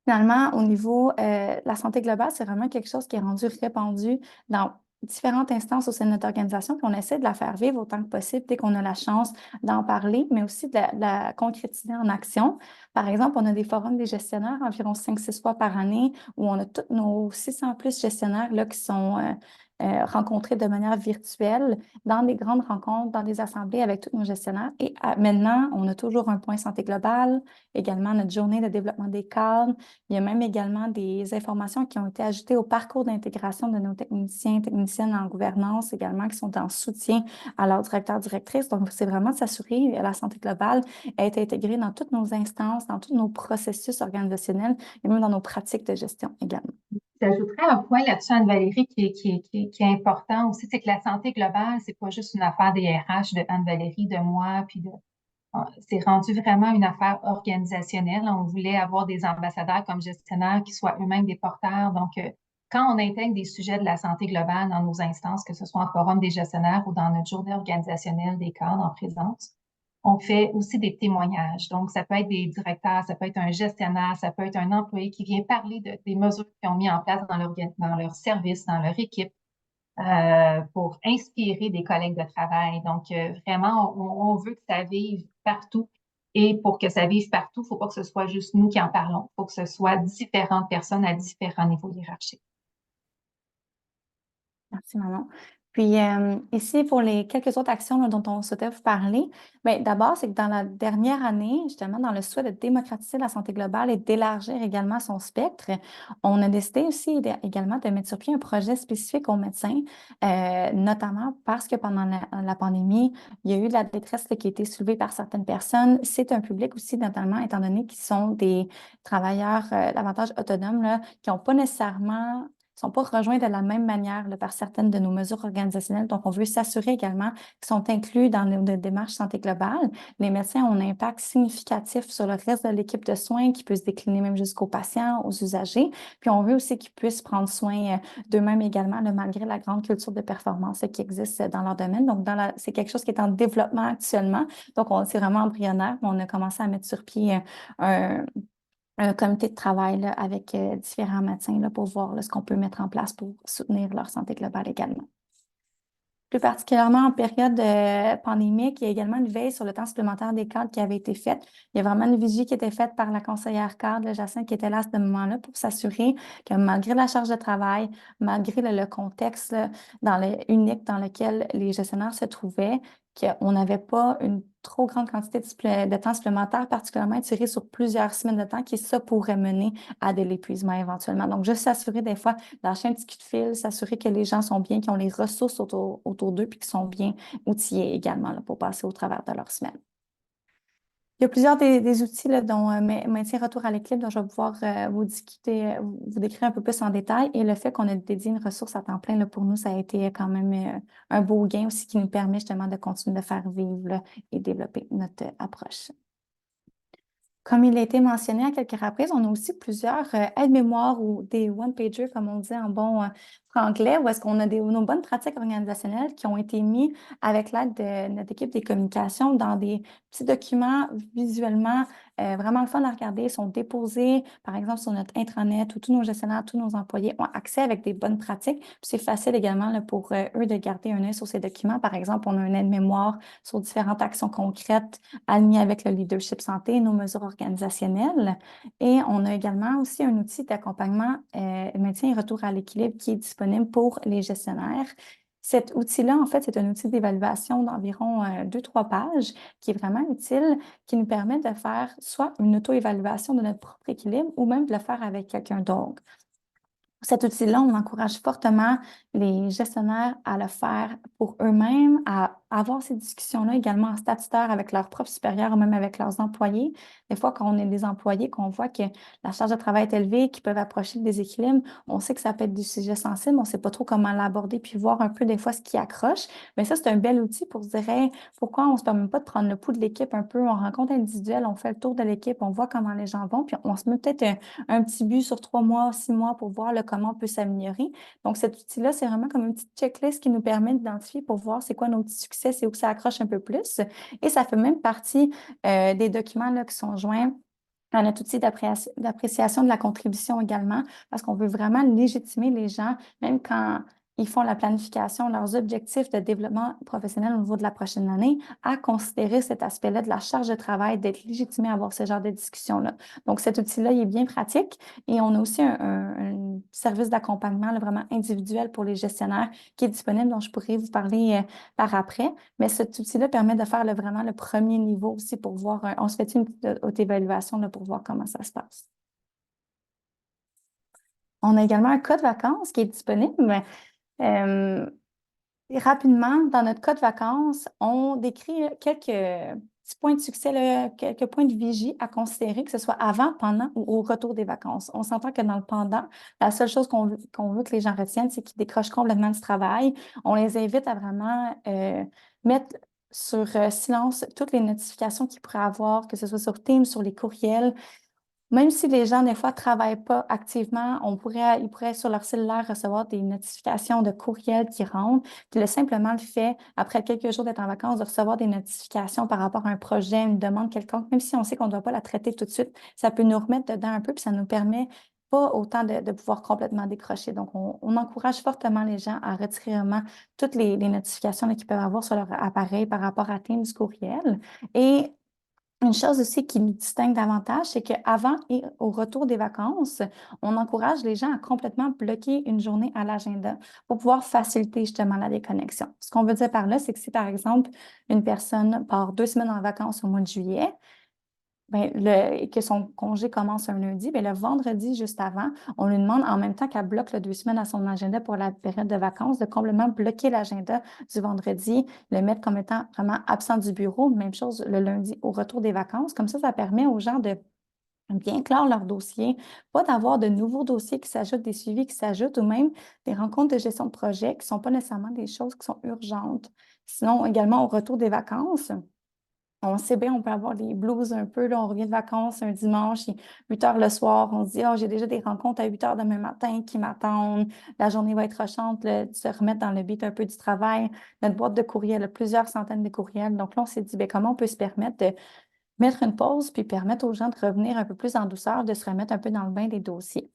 Finalement, au niveau de la santé globale, c'est vraiment quelque chose qui est rendu répandu dans différentes instances au sein de notre organisation, puis on essaie de la faire vivre autant que possible dès qu'on a la chance d'en parler, mais aussi de la concrétiser en action. Par exemple, on a des forums des gestionnaires environ 5-6 fois par année où on a tous nos 600 plus gestionnaires là, qui sont rencontrés de manière virtuelle dans des grandes rencontres, dans des assemblées avec tous nos gestionnaires. Et maintenant, on a toujours un point santé globale, également notre journée de développement des cadres. Il y a même également des informations qui ont été ajoutées au parcours d'intégration de nos techniciens, techniciennes en gouvernance également, qui sont en soutien à leur directeur, directrice. Donc, c'est vraiment de s'assurer que la santé globale est intégrée dans toutes nos instances, dans tous nos processus organisationnels et même dans nos pratiques de gestion également. J'ajouterais un point là-dessus, Anne-Valérie, qui est important aussi, c'est que la santé globale, c'est pas juste une affaire des RH de Anne-Valérie, de moi, c'est rendu vraiment une affaire organisationnelle. On voulait avoir des ambassadeurs comme gestionnaires qui soient eux-mêmes des porteurs. Donc, quand on intègre des sujets de la santé globale dans nos instances, que ce soit en forum des gestionnaires ou dans notre journée organisationnelle des cadres en présence, on fait aussi des témoignages. Donc, ça peut être des directeurs, ça peut être un gestionnaire, ça peut être un employé qui vient parler des mesures qu'ils ont mis en place dans leur service, dans leur équipe, pour inspirer des collègues de travail. Donc, vraiment, on veut que ça vive partout. Et pour que ça vive partout, il ne faut pas que ce soit juste nous qui en parlons. Il faut que ce soit différentes personnes à différents niveaux hiérarchiques. Merci, Manon. Puis ici, pour les quelques autres actions là, dont on souhaitait vous parler, bien, d'abord, c'est que dans la dernière année, justement, dans le souhait de démocratiser la santé globale et d'élargir également son spectre, on a décidé aussi également de mettre sur pied un projet spécifique aux médecins, notamment parce que pendant la pandémie, il y a eu de la détresse là, qui a été soulevée par certaines personnes. C'est un public aussi, notamment, étant donné qu'ils sont des travailleurs davantage autonomes, là, qui n'ont pas nécessairement sont pas rejoints de la même manière là, par certaines de nos mesures organisationnelles. Donc, on veut s'assurer également qu'ils sont inclus dans nos démarches santé globale. Les médecins ont un impact significatif sur le reste de l'équipe de soins qui peut se décliner même jusqu'aux patients, aux usagers. Puis, on veut aussi qu'ils puissent prendre soin d'eux-mêmes également, là, malgré la grande culture de performance qui existe dans leur domaine. Donc, c'est quelque chose qui est en développement actuellement. Donc, c'est vraiment embryonnaire. On a commencé à mettre sur pied un comité de travail là, avec différents médecins là, pour voir là, ce qu'on peut mettre en place pour soutenir leur santé globale également. Plus particulièrement en période pandémique, il y a également une veille sur le temps supplémentaire des cadres qui avait été faite. Il y a vraiment une vigie qui était faite par la conseillère cadre, Jacinthe, qui était là à ce moment-là pour s'assurer que malgré la charge de travail, malgré le contexte là, unique dans lequel les gestionnaires se trouvaient, qu'on n'avait pas une trop grande quantité de temps supplémentaire, particulièrement étiré sur plusieurs semaines de temps, qui ça pourrait mener à de l'épuisement éventuellement. Donc, juste s'assurer des fois, lâcher un petit coup de fil, s'assurer que les gens sont bien, qu'ils ont les ressources autour d'eux, puis qu'ils sont bien outillés également là, pour passer au travers de leur semaine. Il y a plusieurs des outils là, dont Maintien Retour à l'équilibre, dont je vais pouvoir vous discuter, vous décrire un peu plus en détail. Et le fait qu'on ait dédié une ressource à temps plein, là, pour nous, ça a été quand même un beau gain aussi qui nous permet justement de continuer de faire vivre là, et développer notre approche. Comme il a été mentionné à quelques reprises, on a aussi plusieurs aides-mémoires ou des one-pagers, comme on dit en bon anglais, où est-ce qu'on a nos bonnes pratiques organisationnelles qui ont été mises avec l'aide de notre équipe des communications dans des petits documents visuellement vraiment le fun à regarder, sont déposés, par exemple, sur notre intranet où tous nos gestionnaires, tous nos employés ont accès avec des bonnes pratiques. Puis c'est facile également là, pour eux de garder un œil sur ces documents. Par exemple, on a un aide-mémoire sur différentes actions concrètes alignées avec le leadership santé, nos mesures organisationnelles. Et on a également aussi un outil d'accompagnement maintien et retour à l'équilibre qui est disponible pour les gestionnaires. Cet outil-là, en fait, c'est un outil d'évaluation d'environ 2-3 pages qui est vraiment utile, qui nous permet de faire soit une auto-évaluation de notre propre équilibre ou même de le faire avec quelqu'un d'autre. Cet outil-là, on encourage fortement les gestionnaires à le faire pour eux-mêmes, à avoir ces discussions-là également en statutaire avec leurs propres supérieurs ou même avec leurs employés. Des fois, quand on est des employés, qu'on voit que la charge de travail est élevée, qu'ils peuvent approcher le déséquilibre, on sait que ça peut être du sujet sensible, on ne sait pas trop comment l'aborder, puis voir un peu des fois ce qui accroche. Mais ça, c'est un bel outil pour se dire, hey, pourquoi on ne se permet pas de prendre le pouls de l'équipe un peu, on rencontre individuel, on fait le tour de l'équipe, on voit comment les gens vont, puis on se met peut-être un petit but sur 3 mois, 6 mois pour voir comment on peut s'améliorer. Donc, cet outil-là, c'est vraiment comme une petite checklist qui nous permet d'identifier pour voir c'est quoi nos petits succès, c'est où que ça accroche un peu plus. Et ça fait même partie des documents là, qui sont joints à notre outil d'appréciation de la contribution également, parce qu'on veut vraiment légitimer les gens, même quand ils font la planification, leurs objectifs de développement professionnel au niveau de la prochaine année, à considérer cet aspect-là de la charge de travail, d'être légitimé à avoir ce genre de discussion-là. Donc, cet outil-là, il est bien pratique et on a aussi un service d'accompagnement là, vraiment individuel pour les gestionnaires qui est disponible, dont je pourrais vous parler par après. Mais cet outil-là permet de faire vraiment le premier niveau aussi pour voir, on se fait une petite auto-évaluation là, pour voir comment ça se passe. On a également un cas de vacances qui est disponible. Rapidement, dans notre cas de vacances, on décrit quelques petits points de succès, là, quelques points de vigie à considérer, que ce soit avant, pendant ou au retour des vacances. On s'entend que dans le pendant, la seule chose qu'on veut que les gens retiennent, c'est qu'ils décrochent complètement du travail. On les invite à vraiment mettre sur silence toutes les notifications qu'ils pourraient avoir, que ce soit sur Teams, sur les courriels. Même si les gens, des fois, ne travaillent pas activement, ils pourraient sur leur cellulaire recevoir des notifications de courriels qui rentrent. Puis simplement le fait, après quelques jours d'être en vacances, de recevoir des notifications par rapport à un projet, une demande quelconque, même si on sait qu'on ne doit pas la traiter tout de suite, ça peut nous remettre dedans un peu, puis ça nous permet pas autant de pouvoir complètement décrocher. Donc, on encourage fortement les gens à retirer vraiment toutes les notifications qu'ils peuvent avoir sur leur appareil par rapport à Teams, courriel. Et une chose aussi qui nous distingue davantage, c'est qu'avant et au retour des vacances, on encourage les gens à complètement bloquer une journée à l'agenda pour pouvoir faciliter justement la déconnexion. Ce qu'on veut dire par là, c'est que si par exemple une personne part 2 semaines en vacances au mois de juillet, et que son congé commence un lundi, le vendredi juste avant, on lui demande en même temps qu'elle bloque 2 semaines à son agenda pour la période de vacances, de complètement bloquer l'agenda du vendredi, le mettre comme étant vraiment absent du bureau. Même chose le lundi au retour des vacances. Comme ça permet aux gens de bien clore leur dossier, pas d'avoir de nouveaux dossiers qui s'ajoutent, des suivis qui s'ajoutent ou même des rencontres de gestion de projet qui ne sont pas nécessairement des choses qui sont urgentes. Sinon, également, au retour des vacances, on sait bien, on peut avoir des blues un peu, là, on revient de vacances un dimanche, il est 8 heures le soir, on se dit, oh, j'ai déjà des rencontres à 8 heures demain matin qui m'attendent, la journée va être rushante, de se remettre dans le beat un peu du travail. Notre boîte de courriel, là, plusieurs centaines de courriels. Donc là, on s'est dit, bien, comment on peut se permettre de mettre une pause puis permettre aux gens de revenir un peu plus en douceur, de se remettre un peu dans le bain des dossiers.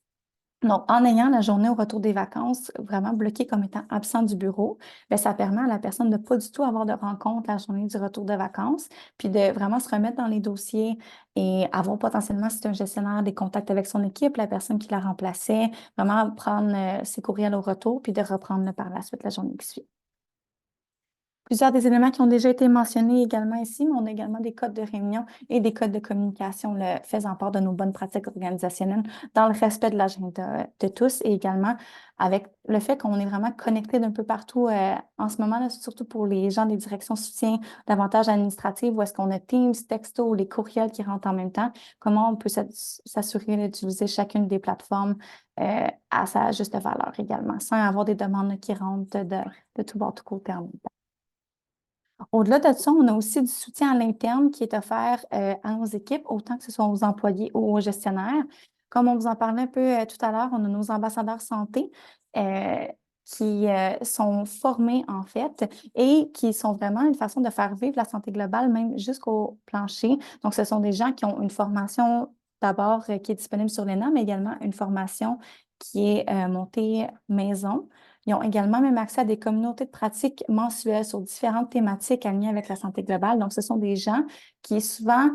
Donc, en ayant la journée au retour des vacances vraiment bloquée comme étant absent du bureau, bien, ça permet à la personne de pas du tout avoir de rencontre la journée du retour de vacances, puis de vraiment se remettre dans les dossiers et avoir potentiellement, si c'est un gestionnaire, des contacts avec son équipe, la personne qui la remplaçait, vraiment prendre ses courriels au retour, puis de reprendre par la suite la journée qui suit. Plusieurs des éléments qui ont déjà été mentionnés également ici, mais on a également des codes de réunion et des codes de communication faisant part de nos bonnes pratiques organisationnelles dans le respect de l'agenda de tous et également avec le fait qu'on est vraiment connecté d'un peu partout en ce moment, là, surtout pour les gens des directions soutien davantage administratives, où est-ce qu'on a Teams, texto ou les courriels qui rentrent en même temps, comment on peut s'assurer d'utiliser chacune des plateformes à sa juste valeur également, sans avoir des demandes qui rentrent de tout bord, tout côté en même temps. Au-delà de ça, on a aussi du soutien à l'interne qui est offert à nos équipes, autant que ce soit aux employés ou aux gestionnaires. Comme on vous en parlait un peu tout à l'heure, on a nos ambassadeurs santé qui sont formés en fait et qui sont vraiment une façon de faire vivre la santé globale, même jusqu'au plancher. Donc, ce sont des gens qui ont une formation d'abord qui est disponible sur l'ENA, mais également une formation qui est montée maison. Ils ont également même accès à des communautés de pratique mensuelles sur différentes thématiques alignées avec la santé globale. Donc, ce sont des gens qui souvent,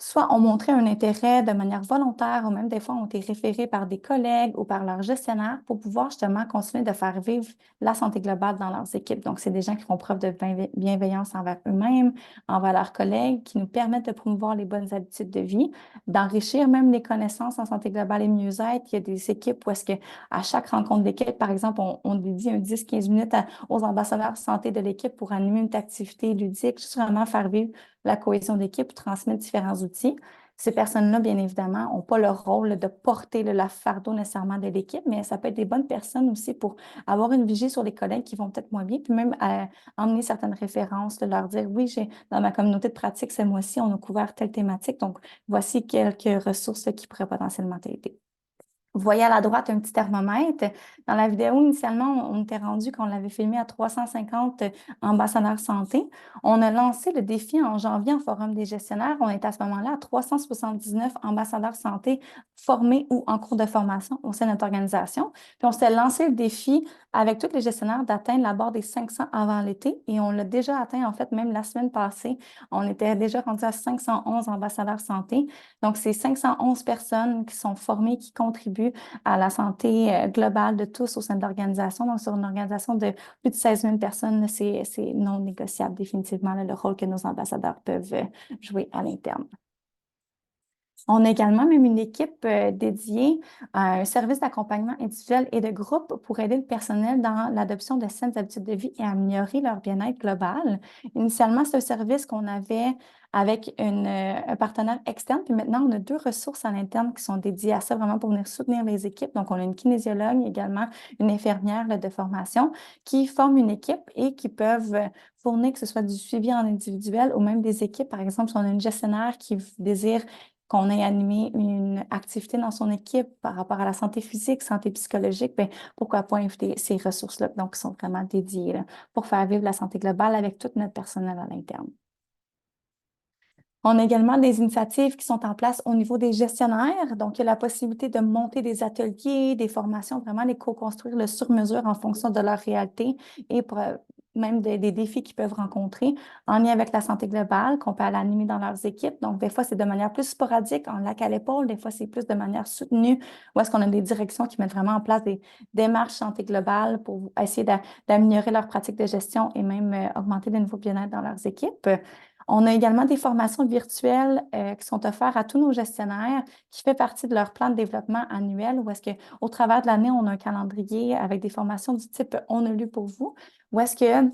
soit ont montré un intérêt de manière volontaire ou même des fois ont été référés par des collègues ou par leurs gestionnaires pour pouvoir justement continuer de faire vivre la santé globale dans leurs équipes. Donc, c'est des gens qui font preuve de bienveillance envers eux-mêmes, envers leurs collègues, qui nous permettent de promouvoir les bonnes habitudes de vie, d'enrichir même les connaissances en santé globale et mieux-être. Il y a des équipes où est-ce que à chaque rencontre d'équipe, par exemple, on dédie un 10-15 minutes aux ambassadeurs santé de l'équipe pour animer une activité ludique, juste vraiment faire vivre la cohésion d'équipe, transmettre différents outils. Ces personnes-là, bien évidemment, n'ont pas le rôle de porter le fardeau nécessairement de l'équipe, mais ça peut être des bonnes personnes aussi pour avoir une vigie sur les collègues qui vont peut-être moins bien, puis même emmener certaines références, de leur dire, oui, dans ma communauté de pratique, ce mois-ci, on a couvert telle thématique, donc voici quelques ressources qui pourraient potentiellement t'aider. Vous voyez à la droite un petit thermomètre. Dans la vidéo, initialement, on était rendu qu'on l'avait filmé à 350 ambassadeurs santé. On a lancé le défi en janvier en Forum des gestionnaires. On est à ce moment-là à 379 ambassadeurs santé formés ou en cours de formation au sein de notre organisation. Puis on s'est lancé le défi avec tous les gestionnaires d'atteindre la barre des 500 avant l'été et on l'a déjà atteint en fait même la semaine passée. On était déjà rendu à 511 ambassadeurs santé. Donc, c'est 511 personnes qui sont formées, qui contribuent à la santé globale de tous au sein de l'organisation. Donc, sur une organisation de plus de 16 000 personnes, c'est non négociable définitivement le rôle que nos ambassadeurs peuvent jouer à l'interne. On a également même une équipe dédiée à un service d'accompagnement individuel et de groupe pour aider le personnel dans l'adoption de saines habitudes de vie et améliorer leur bien-être global. Initialement, c'est un service qu'on avait avec un partenaire externe, puis maintenant, on a 2 ressources à l'interne qui sont dédiées à ça, vraiment pour venir soutenir les équipes. Donc, on a une kinésiologue, également une infirmière de formation qui forment une équipe et qui peuvent fournir que ce soit du suivi en individuel ou même des équipes. Par exemple, si on a une gestionnaire qui désire qu'on ait animé une activité dans son équipe par rapport à la santé physique, santé psychologique, bien, pourquoi pas inviter ces ressources-là, donc qui sont vraiment dédiées là, pour faire vivre la santé globale avec tout notre personnel à l'interne. On a également des initiatives qui sont en place au niveau des gestionnaires. Donc, il y a la possibilité de monter des ateliers, des formations, vraiment les co-construire le sur-mesure en fonction de leur réalité et pour, même des défis qu'ils peuvent rencontrer en lien avec la santé globale, qu'on peut aller animer dans leurs équipes. Donc, des fois, c'est de manière plus sporadique, en lac à l'épaule. Des fois, c'est plus de manière soutenue, où est-ce qu'on a des directions qui mettent vraiment en place des démarches santé globale pour essayer d'améliorer leur pratique de gestion et même augmenter le niveau de bien-être dans leurs équipes. On a également des formations virtuelles qui sont offertes à tous nos gestionnaires, qui fait partie de leur plan de développement annuel, où est-ce qu'au travers de l'année, on a un calendrier avec des formations du type « On a lu pour vous », où est-ce que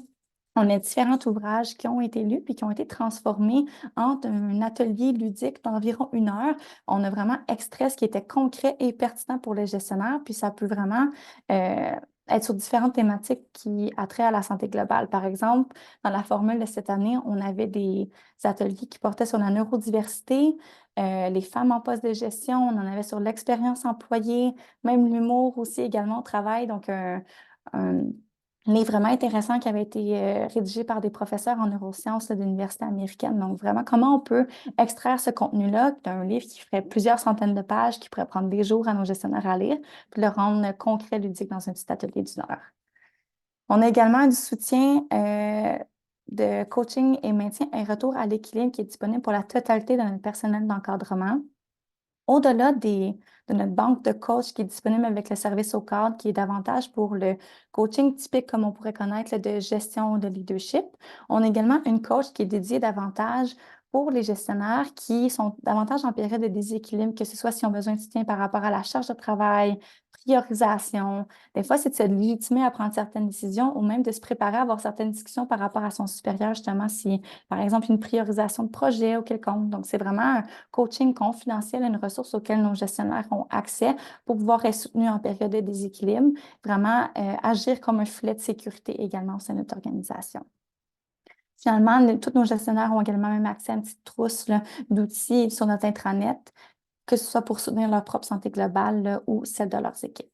On a différents ouvrages qui ont été lus puis qui ont été transformés en un atelier ludique d'environ 1 heure. On a vraiment extrait ce qui était concret et pertinent pour les gestionnaires, puis ça peut vraiment être sur différentes thématiques qui attraient à la santé globale. Par exemple, dans la formule de cette année, on avait des ateliers qui portaient sur la neurodiversité, les femmes en poste de gestion, on en avait sur l'expérience employée, même l'humour aussi également au travail. Donc, un livre vraiment intéressant qui avait été rédigé par des professeurs en neurosciences là, d'universités américaines. Donc, vraiment, comment on peut extraire ce contenu-là d'un livre qui ferait plusieurs centaines de pages, qui pourrait prendre des jours à nos gestionnaires à lire, puis le rendre concret, ludique dans un petit atelier d'1 heure. On a également du soutien de coaching et maintien et retour à l'équilibre qui est disponible pour la totalité de notre personnel d'encadrement. Au-delà de notre banque de coach qui est disponible avec le service au cadre, qui est davantage pour le coaching typique, comme on pourrait connaître, là, de gestion ou de leadership, on a également une coach qui est dédiée davantage pour les gestionnaires qui sont davantage en période de déséquilibre, que ce soit s'ils ont besoin de soutien par rapport à la charge de travail, priorisation. Des fois, c'est de se légitimer à prendre certaines décisions ou même de se préparer à avoir certaines discussions par rapport à son supérieur, justement, si, par exemple, une priorisation de projet ou quelconque. Donc, c'est vraiment un coaching confidentiel, une ressource auquel nos gestionnaires ont accès pour pouvoir être soutenus en période de déséquilibre, vraiment agir comme un filet de sécurité également au sein de notre organisation. Finalement, tous nos gestionnaires ont également même accès à une petite trousse là, d'outils sur notre intranet, que ce soit pour soutenir leur propre santé globale là, ou celle de leurs équipes.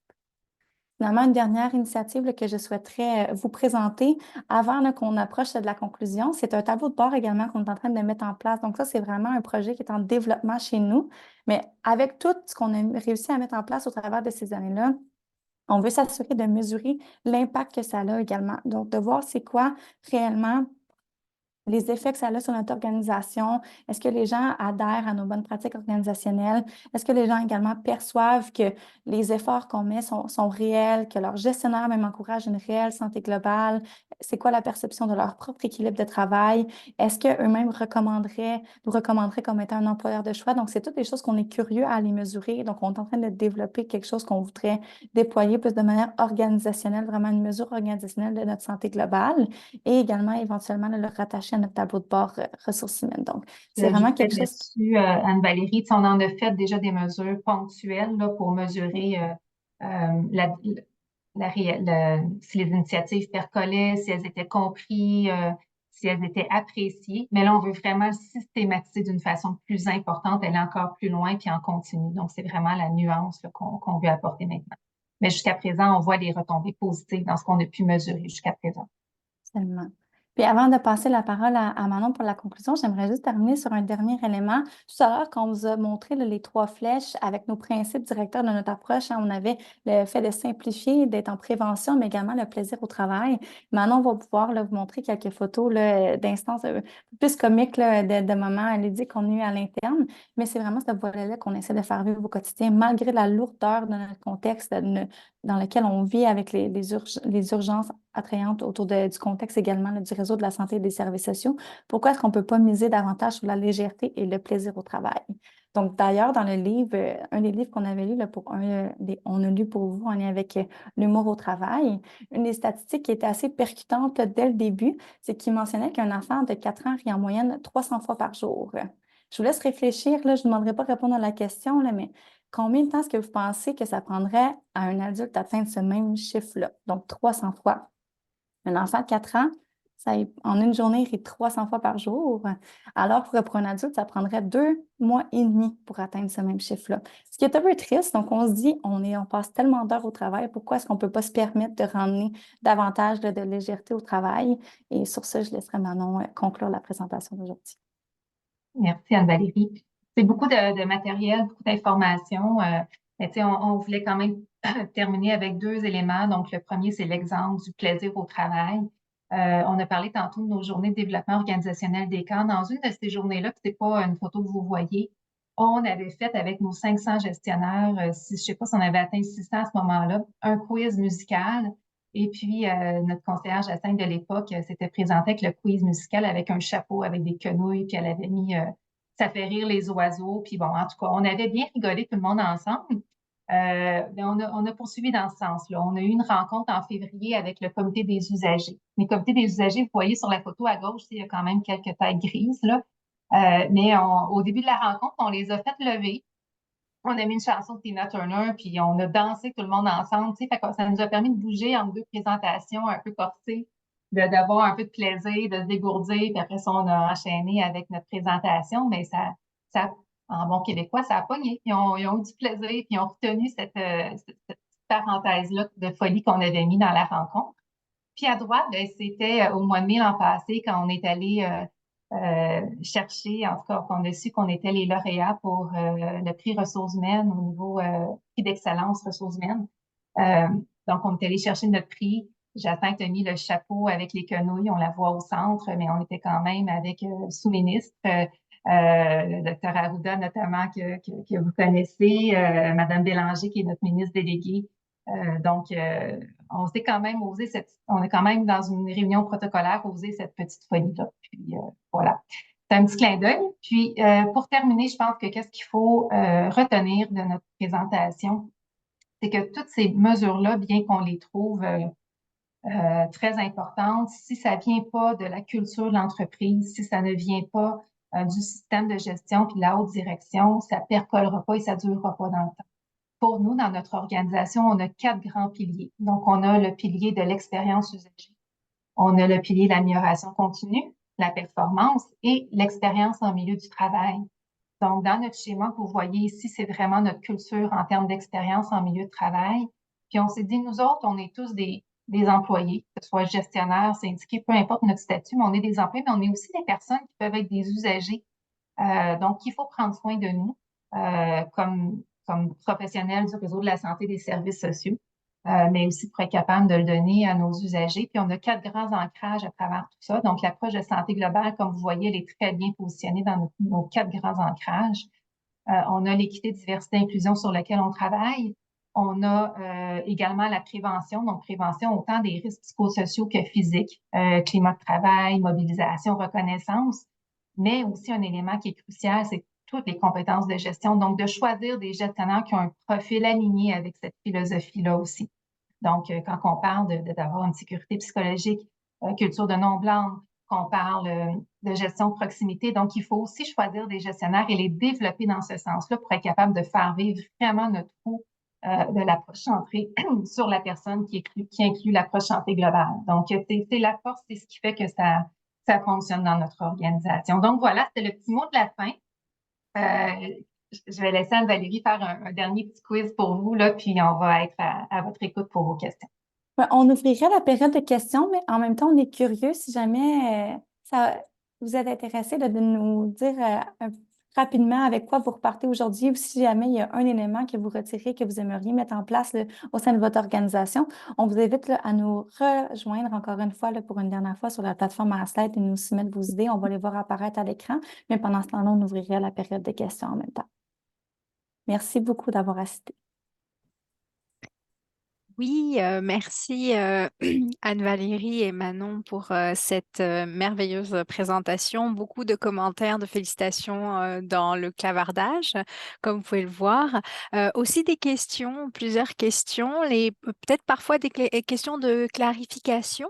Finalement, une dernière initiative là, que je souhaiterais vous présenter avant là, qu'on approche de la conclusion, c'est un tableau de bord également qu'on est en train de mettre en place. Donc ça, c'est vraiment un projet qui est en développement chez nous. Mais avec tout ce qu'on a réussi à mettre en place au travers de ces années-là, on veut s'assurer de mesurer l'impact que ça a également. Donc, de voir c'est quoi réellement les effets que ça a sur notre organisation. Est-ce que les gens adhèrent à nos bonnes pratiques organisationnelles? Est-ce que les gens également perçoivent que les efforts qu'on met sont réels, que leur gestionnaire même encourage une réelle santé globale? C'est quoi la perception de leur propre équilibre de travail? Est-ce qu'eux-mêmes nous recommanderaient comme étant un employeur de choix? Donc, c'est toutes des choses qu'on est curieux à aller mesurer. Donc, on est en train de développer quelque chose qu'on voudrait déployer plus de manière organisationnelle, vraiment une mesure organisationnelle de notre santé globale et également éventuellement le rattacher à notre tableau de bord ressources humaines. Donc, c'est vraiment quelque chose. Là-dessus, Anne-Valérie, on en a fait déjà des mesures ponctuelles là, pour mesurer si les initiatives percolaient, si elles étaient comprises, si elles étaient appréciées. Mais là, on veut vraiment le systématiser d'une façon plus importante, aller encore plus loin, puis en continu. Donc, c'est vraiment la nuance là, qu'on veut apporter maintenant. Mais jusqu'à présent, on voit les retombées positives dans ce qu'on a pu mesurer jusqu'à présent. Seulement. Puis avant de passer la parole à Manon pour la conclusion, j'aimerais juste terminer sur un dernier élément. Tout à l'heure, quand on vous a montré là, les 3 flèches avec nos principes directeurs de notre approche, hein, on avait le fait de simplifier, d'être en prévention, mais également le plaisir au travail. Manon va pouvoir là, vous montrer quelques photos là, d'instances plus comiques là, de moments ludiques qu'on a eu à l'interne. Mais c'est vraiment ce volet-là qu'on essaie de faire vivre au quotidien, malgré la lourdeur de notre contexte dans lequel on vit avec les urgences attrayantes autour du contexte également là, du réseau de la santé et des services sociaux. Pourquoi est-ce qu'on ne peut pas miser davantage sur la légèreté et le plaisir au travail? Donc, d'ailleurs, dans le livre, un des livres qu'on avait lu, là, on a lu pour vous en lien avec l'humour au travail, une des statistiques qui était assez percutante là, dès le début, c'est qu'il mentionnait qu'un enfant de 4 ans rit en moyenne 300 fois par jour. Je vous laisse réfléchir, là, je ne demanderai pas de répondre à la question, là, mais combien de temps est-ce que vous pensez que ça prendrait à un adulte d'atteindre ce même chiffre-là? Donc, 300 fois. Un enfant de 4 ans, en une journée, il rit 300 fois par jour. Alors que pour un adulte, ça prendrait 2 mois et demi pour atteindre ce même chiffre-là. Ce qui est un peu triste. Donc, on se dit, on passe tellement d'heures au travail, pourquoi est-ce qu'on ne peut pas se permettre de ramener davantage de légèreté au travail? Et sur ce, je laisserai Manon conclure la présentation d'aujourd'hui. Merci Anne-Valérie. C'est beaucoup de matériel, beaucoup d'informations. Mais on voulait quand même terminer avec 2 éléments. Donc, le premier, c'est l'exemple du plaisir au travail. On a parlé tantôt de nos journées de développement organisationnel des camps. Dans une de ces journées-là, ce n'est pas une photo que vous voyez, on avait fait avec nos 500 gestionnaires, je ne sais pas si on avait atteint 600 à ce moment-là, un quiz musical. Et puis, notre conseillère Jacinthe de l'époque s'était présentée avec le quiz musical avec un chapeau, avec des quenouilles, puis elle avait mis ça fait rire les oiseaux. Puis bon, en tout cas, on avait bien rigolé tout le monde ensemble. Mais on a poursuivi dans ce sens-là. On a eu une rencontre en février avec le comité des usagers. Le comité des usagers, vous voyez sur la photo à gauche, il y a quand même quelques têtes grises, là. Mais au début de la rencontre, on les a fait lever. On a mis une chanson de Tina Turner, puis on a dansé tout le monde ensemble. Tu sais, fait que ça nous a permis de bouger entre deux présentations un peu corsées, d'avoir un peu de plaisir, de se dégourdir, puis après ça, on a enchaîné avec notre présentation. Mais ça en bon québécois, ça a pogné. Ils ont eu du plaisir, puis ils ont retenu cette parenthèse-là de folie qu'on avait mis dans la rencontre. Puis à droite, ben, c'était au mois de mai l'an passé, quand on est allé chercher, en tout cas, qu'on a su qu'on était les lauréats pour le prix ressources humaines au niveau prix d'excellence ressources humaines. Donc, on est allé chercher notre prix. Jacinthe a mis le chapeau avec les quenouilles, on la voit au centre, mais on était quand même avec le sous-ministre, le docteur Arruda notamment, que vous connaissez, Madame Bélanger, qui est notre ministre déléguée. Donc, on s'est quand même on est quand même dans une réunion protocolaire osé cette petite folie-là. Puis voilà, c'est un petit clin d'œil. Puis pour terminer, je pense que qu'est-ce qu'il faut retenir de notre présentation, c'est que toutes ces mesures-là, bien qu'on les trouve très importantes, si ça vient pas de la culture de l'entreprise, si ça ne vient pas du système de gestion puis de la haute direction, ça percolera pas et ça durera pas dans le temps. Pour nous, dans notre organisation, on a 4 grands piliers. Donc, on a le pilier de l'expérience usagée, on a le pilier de l'amélioration continue, la performance et l'expérience en milieu du travail. Donc, dans notre schéma que vous voyez ici, c'est vraiment notre culture en termes d'expérience en milieu de travail. Puis, on s'est dit, nous autres, on est tous des employés, que ce soit gestionnaires, syndiqués, peu importe notre statut, mais on est des employés, mais on est aussi des personnes qui peuvent être des usagers. Donc, il faut prendre soin de nous comme professionnels du réseau de la santé et des services sociaux, mais aussi pour être capable de le donner à nos usagers. Puis, on a 4 grands ancrages à travers tout ça. Donc, l'approche de santé globale, comme vous voyez, elle est très bien positionnée dans nos 4 grands ancrages. On a l'équité, diversité, inclusion sur lequel on travaille. On a également la prévention, donc prévention autant des risques psychosociaux que physiques, climat de travail, mobilisation, reconnaissance, mais aussi un élément qui est crucial, c'est toutes les compétences de gestion, donc de choisir des gestionnaires qui ont un profil aligné avec cette philosophie-là aussi. Donc, quand on parle d'avoir une sécurité psychologique, culture de non-blâme, qu'on parle de gestion de proximité, donc il faut aussi choisir des gestionnaires et les développer dans ce sens-là pour être capable de faire vivre vraiment notre coup de l'approche centrée sur la personne qui inclut l'approche santé globale. Donc, c'est la force, c'est ce qui fait que ça fonctionne dans notre organisation. Donc, voilà, c'était le petit mot de la fin. Je vais laisser Anne-Valérie faire un dernier petit quiz pour vous, là, puis on va être à votre écoute pour vos questions. Ouais, on ouvrirait la période de questions, mais en même temps, on est curieux si jamais vous êtes intéressé de nous dire rapidement avec quoi vous repartez aujourd'hui ou si jamais il y a un élément que vous retirez, que vous aimeriez mettre en place là, au sein de votre organisation. On vous invite là, à nous rejoindre encore une fois là, pour une dernière fois sur la plateforme Aslet et nous soumettre vos idées. On va les voir apparaître à l'écran, mais pendant ce temps-là, on ouvrirait la période de questions en même temps. Merci beaucoup d'avoir assisté. Oui, merci Anne-Valérie et Manon pour cette merveilleuse présentation. Beaucoup de commentaires, de félicitations dans le clavardage, comme vous pouvez le voir. Aussi des questions, plusieurs questions, peut-être parfois des questions de clarification.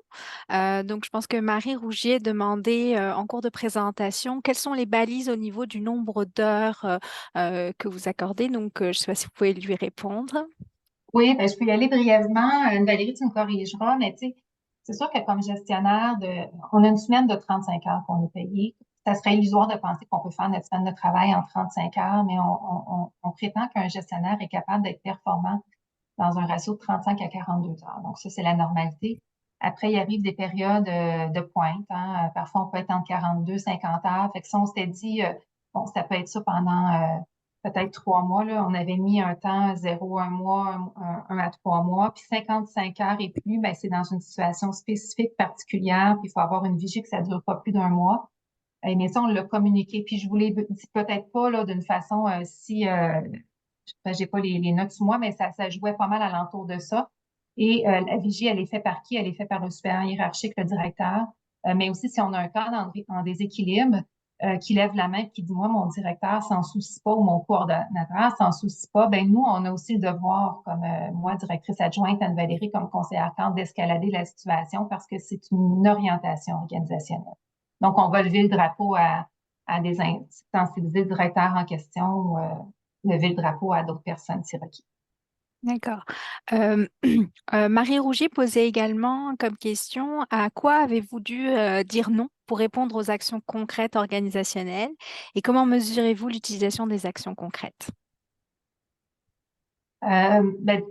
Donc, je pense que Marie Rougier demandait en cours de présentation quelles sont les balises au niveau du nombre d'heures que vous accordez. Donc, je ne sais pas si vous pouvez lui répondre. Oui, ben, je peux y aller brièvement. Valérie, tu me corrigeras, mais tu sais, c'est sûr que comme gestionnaire, on a une semaine de 35 heures qu'on est payé. Ça serait illusoire de penser qu'on peut faire notre semaine de travail en 35 heures, mais on prétend qu'un gestionnaire est capable d'être performant dans un ratio de 35 à 42 heures. Donc, ça, c'est la normalité. Après, il arrive des périodes de pointe. Hein. Parfois, on peut être entre 42, 50 heures. Fait que si on s'était dit, bon, ça peut être ça pendant peut-être 3 mois. Là. On avait mis un temps 0, 1 mois, 1 à 3 mois. Puis 55 heures et plus, ben, c'est dans une situation spécifique, particulière. Puis il faut avoir une vigie que ça ne dure pas plus d'un mois. Mais ça, on l'a communiqué. Puis je vous l'ai dit peut-être pas là, d'une façon si j'ai pas les notes sous moi, mais ça jouait pas mal alentour de ça. Et la vigie, elle est faite par qui? Elle est faite par le supérieur hiérarchique, le directeur. Mais aussi, si on a un cadre en déséquilibre, qui lève la main et qui dit, moi, mon directeur s'en soucie pas ou mon coordonnateur s'en soucie pas, ben nous, on a aussi le devoir, comme moi, directrice adjointe Anne-Valérie, comme conseillère cadre, d'escalader la situation parce que c'est une orientation organisationnelle. Donc, on va lever le drapeau à sensibiliser le directeur en question ou lever le drapeau à d'autres personnes si requis. D'accord. Euh, Marie Rougier posait également comme question, à quoi avez-vous dû dire non pour répondre aux actions concrètes organisationnelles et comment mesurez-vous l'utilisation des actions concrètes? Ben,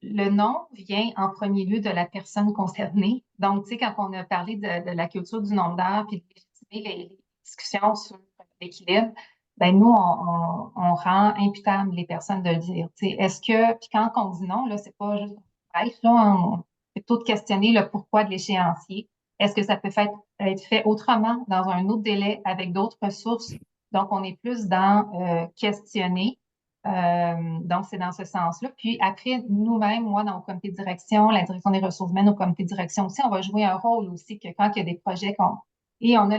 le nom vient en premier lieu de la personne concernée. Donc, tu sais, quand on a parlé de la culture du nombre d'heures puis de légitimer les discussions sur l'équilibre, ben nous, on rend imputable les personnes de le dire. Tu sais, est-ce que, puis quand on dit non, là, c'est pas juste bref, là, c'est plutôt de questionner le pourquoi de l'échéancier. Est-ce que ça peut être fait autrement, dans un autre délai, avec d'autres ressources? Donc, on est plus dans questionner. Donc, c'est dans ce sens-là. Puis après, nous-mêmes, moi, dans le comité de direction, la direction des ressources humaines au comité de direction aussi, on va jouer un rôle aussi que quand il y a des projets et on a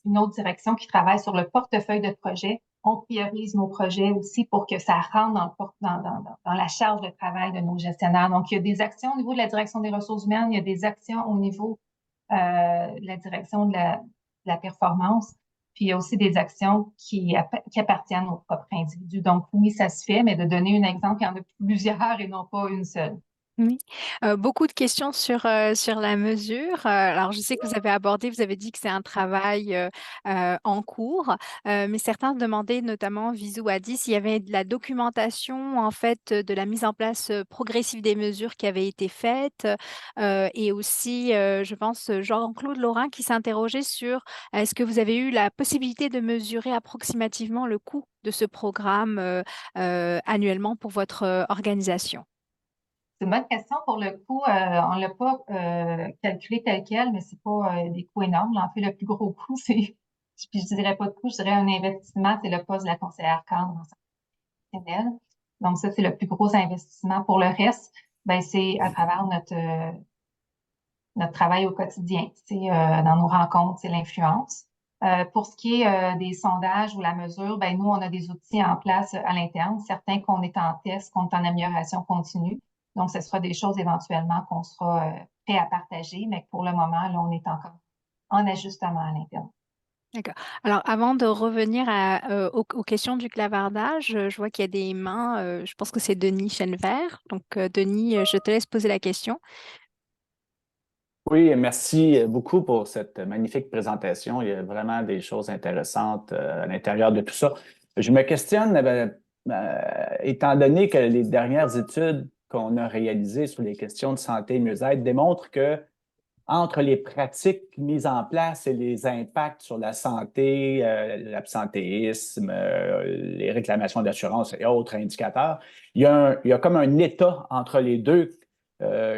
une autre direction qui travaille sur le portefeuille de projets, on priorise nos projets aussi pour que ça rentre dans la charge de travail de nos gestionnaires. Donc, il y a des actions au niveau de la direction des ressources humaines, il y a des actions au niveau de la direction de la performance. Puis il y a aussi des actions qui appartiennent aux propres individus. Donc oui, ça se fait, mais de donner un exemple, il y en a plusieurs et non pas une seule. Oui, beaucoup de questions sur la mesure. Alors, je sais que vous avez dit que c'est un travail en cours, mais certains demandaient, notamment Visou a dit, s'il y avait de la documentation, en fait, de la mise en place progressive des mesures qui avaient été faites, et aussi, je pense, Jean-Claude Laurin qui s'interrogeait sur est-ce que vous avez eu la possibilité de mesurer approximativement le coût de ce programme annuellement pour votre organisation? C'est une bonne question. Pour le coût, on ne l'a pas calculé tel quel, mais c'est pas des coûts énormes. En fait, le plus gros coût, puis je dirais pas de coût, je dirais un investissement, c'est le poste de la conseillère cadre en santé professionnelle. Donc ça, c'est le plus gros investissement. Pour le reste, ben c'est à travers notre travail au quotidien. C'est dans nos rencontres, c'est l'influence. Pour ce qui est des sondages ou la mesure, ben nous, on a des outils en place à l'interne, certains qu'on est en test, qu'on est en amélioration continue. Donc, ce sera des choses éventuellement qu'on sera prêt à partager, mais pour le moment, là, on est encore en ajustement à l'interne. D'accord. Alors, avant de revenir aux questions du clavardage, je vois qu'il y a des mains. Je pense que c'est Denis Chenevert. Donc, Denis, je te laisse poser la question. Oui, merci beaucoup pour cette magnifique présentation. Il y a vraiment des choses intéressantes à l'intérieur de tout ça. Je me questionne, étant donné que les dernières études qu'on a réalisées sur les questions de santé et mieux-être démontrent que entre les pratiques mises en place et les impacts sur la santé, l'absentéisme, les réclamations d'assurance et autres indicateurs, il y a comme un état entre les deux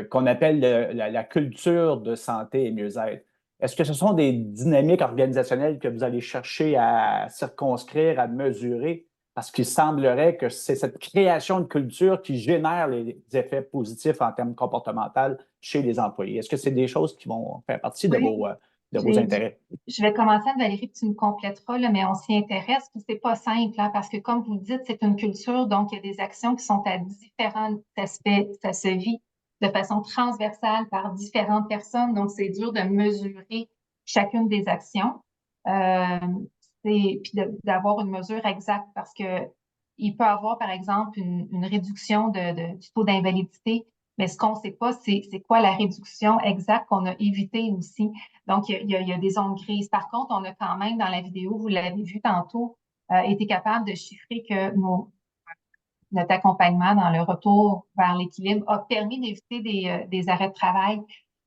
qu'on appelle la culture de santé et mieux-être. Est-ce que ce sont des dynamiques organisationnelles que vous allez chercher à circonscrire, à mesurer? Parce qu'il semblerait que c'est cette création de culture qui génère les effets positifs en termes comportementaux chez les employés. Est-ce que c'est des choses qui vont faire partie de Oui, vos intérêts? je vais commencer, Valérie, puis tu me compléteras, là, mais on s'y intéresse, puis c'est pas simple, hein, parce que comme vous le dites, c'est une culture, donc il y a des actions qui sont à différents aspects. Ça se vit de façon transversale par différentes personnes, donc c'est dur de mesurer chacune des actions. Euh, puis d'avoir une mesure exacte, parce que il peut avoir, par exemple, une réduction du taux d'invalidité, mais ce qu'on ne sait pas, c'est quoi la réduction exacte qu'on a évité aussi. Donc, il y a des zones grises. Par contre, on a quand même, dans la vidéo, vous l'avez vu tantôt, été capable de chiffrer que notre accompagnement dans le retour vers l'équilibre a permis d'éviter des arrêts de travail.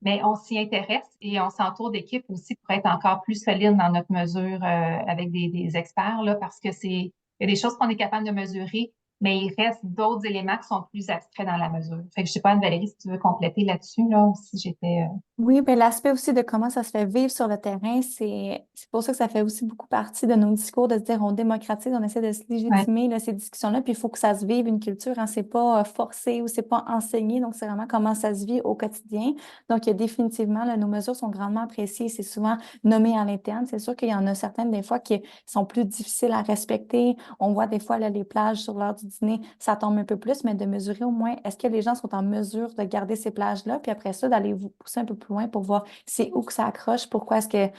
Mais on s'y intéresse et on s'entoure d'équipes aussi pour être encore plus solide dans notre mesure avec des experts, là, parce que il y a des choses qu'on est capable de mesurer, mais il reste d'autres éléments qui sont plus abstraits dans la mesure. Fait que je sais pas, Anne-Valérie, si tu veux compléter là-dessus, là, ou si j'étais... Oui, ben l'aspect aussi de comment ça se fait vivre sur le terrain, c'est pour ça que ça fait aussi beaucoup partie de nos discours, de se dire on démocratise, on essaie de se Ouais. légitimer là, ces discussions-là, puis il faut que ça se vive une culture, hein, c'est pas forcé ou c'est pas enseigné, donc c'est vraiment comment ça se vit au quotidien. Donc, il y a définitivement, là, nos mesures sont grandement appréciées, c'est souvent nommé à l'interne. C'est sûr qu'il y en a certaines des fois qui sont plus difficiles à respecter. On voit des fois là, les plages sur l'heure du dîner, ça tombe un peu plus, mais de mesurer au moins, est-ce que les gens sont en mesure de garder ces plages-là, puis après ça, d'aller vous pousser un peu plus loin pour voir c'est où que ça accroche, pourquoi est-ce que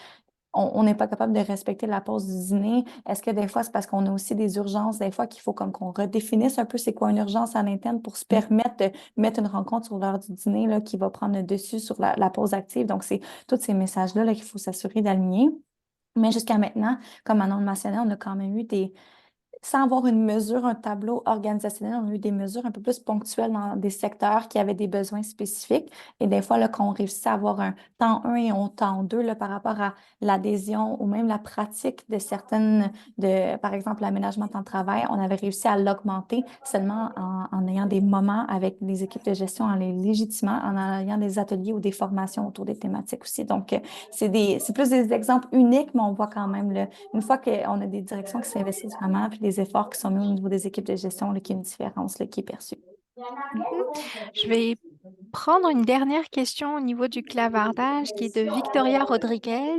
on n'est pas capable de respecter la pause du dîner. Est-ce que des fois, c'est parce qu'on a aussi des urgences, des fois qu'il faut comme qu'on redéfinisse un peu c'est quoi une urgence à l'interne pour se permettre de mettre une rencontre sur l'heure du dîner là, qui va prendre le dessus sur la pause active. Donc, c'est tous ces messages-là là, qu'il faut s'assurer d'aligner. Mais jusqu'à maintenant, comme Manon le mentionnait, on a quand même eu sans avoir une mesure, un tableau organisationnel, on a eu des mesures un peu plus ponctuelles dans des secteurs qui avaient des besoins spécifiques. Et des fois, là, quand on réussit à avoir un temps 1 et un temps 2 là, par rapport à l'adhésion ou même la pratique de par exemple, l'aménagement de temps de travail, on avait réussi à l'augmenter seulement en ayant des moments avec les équipes de gestion, en les légitimant, en ayant des ateliers ou des formations autour des thématiques aussi. Donc, c'est plus des exemples uniques, mais on voit quand même une fois qu'on a des directions qui s'investissent vraiment, puis des efforts qui sont mis au niveau des équipes de gestion, là, qu'il y a une différence là, qui est perçue. Je vais prendre une dernière question au niveau du clavardage qui est de Victoria Rodriguez.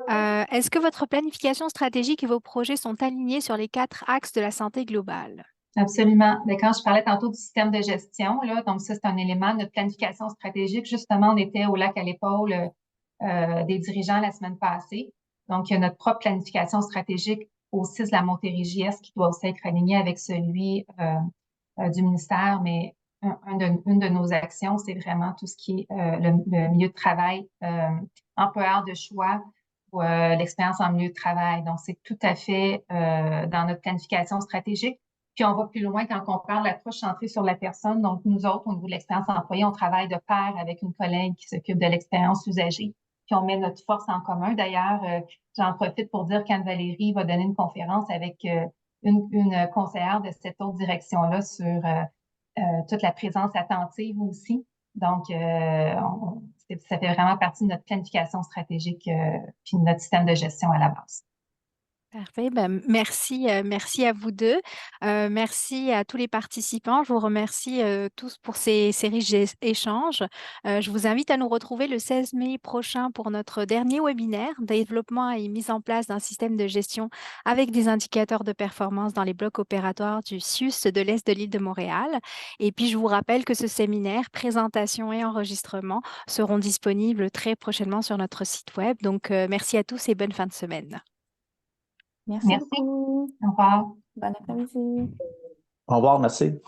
Est-ce que votre planification stratégique et vos projets sont alignés sur les 4 axes de la santé globale? Absolument. Mais quand je parlais tantôt du système de gestion, là, donc ça, c'est un élément de notre planification stratégique. Justement, on était au lac à l'épaule des dirigeants la semaine passée. Donc, il y a notre propre planification stratégique au CIS de la Montérégie-Est qui doit aussi être alignée avec celui du ministère, mais une de nos actions, c'est vraiment tout ce qui est le milieu de travail, employeur de choix ou l'expérience en milieu de travail. Donc, c'est tout à fait dans notre planification stratégique. Puis, on va plus loin quand on parle de l'approche centrée sur la personne. Donc, nous autres, au niveau de l'expérience employée, on travaille de pair avec une collègue qui s'occupe de l'expérience usagée. Puis, on met notre force en commun. D'ailleurs, j'en profite pour dire qu'Anne-Valérie va donner une conférence avec une conseillère de cette autre direction-là sur toute la présence attentive aussi. Donc, ça fait vraiment partie de notre planification stratégique puis de notre système de gestion à la base. Parfait. Ben, merci à vous deux. Merci à tous les participants. Je vous remercie tous pour ces riches échanges. Je vous invite à nous retrouver le 16 mai prochain pour notre dernier webinaire, développement et mise en place d'un système de gestion avec des indicateurs de performance dans les blocs opératoires du CIUS de l'Est de l'île de Montréal. Et puis, je vous rappelle que ce séminaire, présentation et enregistrement seront disponibles très prochainement sur notre site web. Donc, merci à tous et bonne fin de semaine. Merci Merci. beaucoup. Au revoir. Bon après-midi. Au revoir, merci.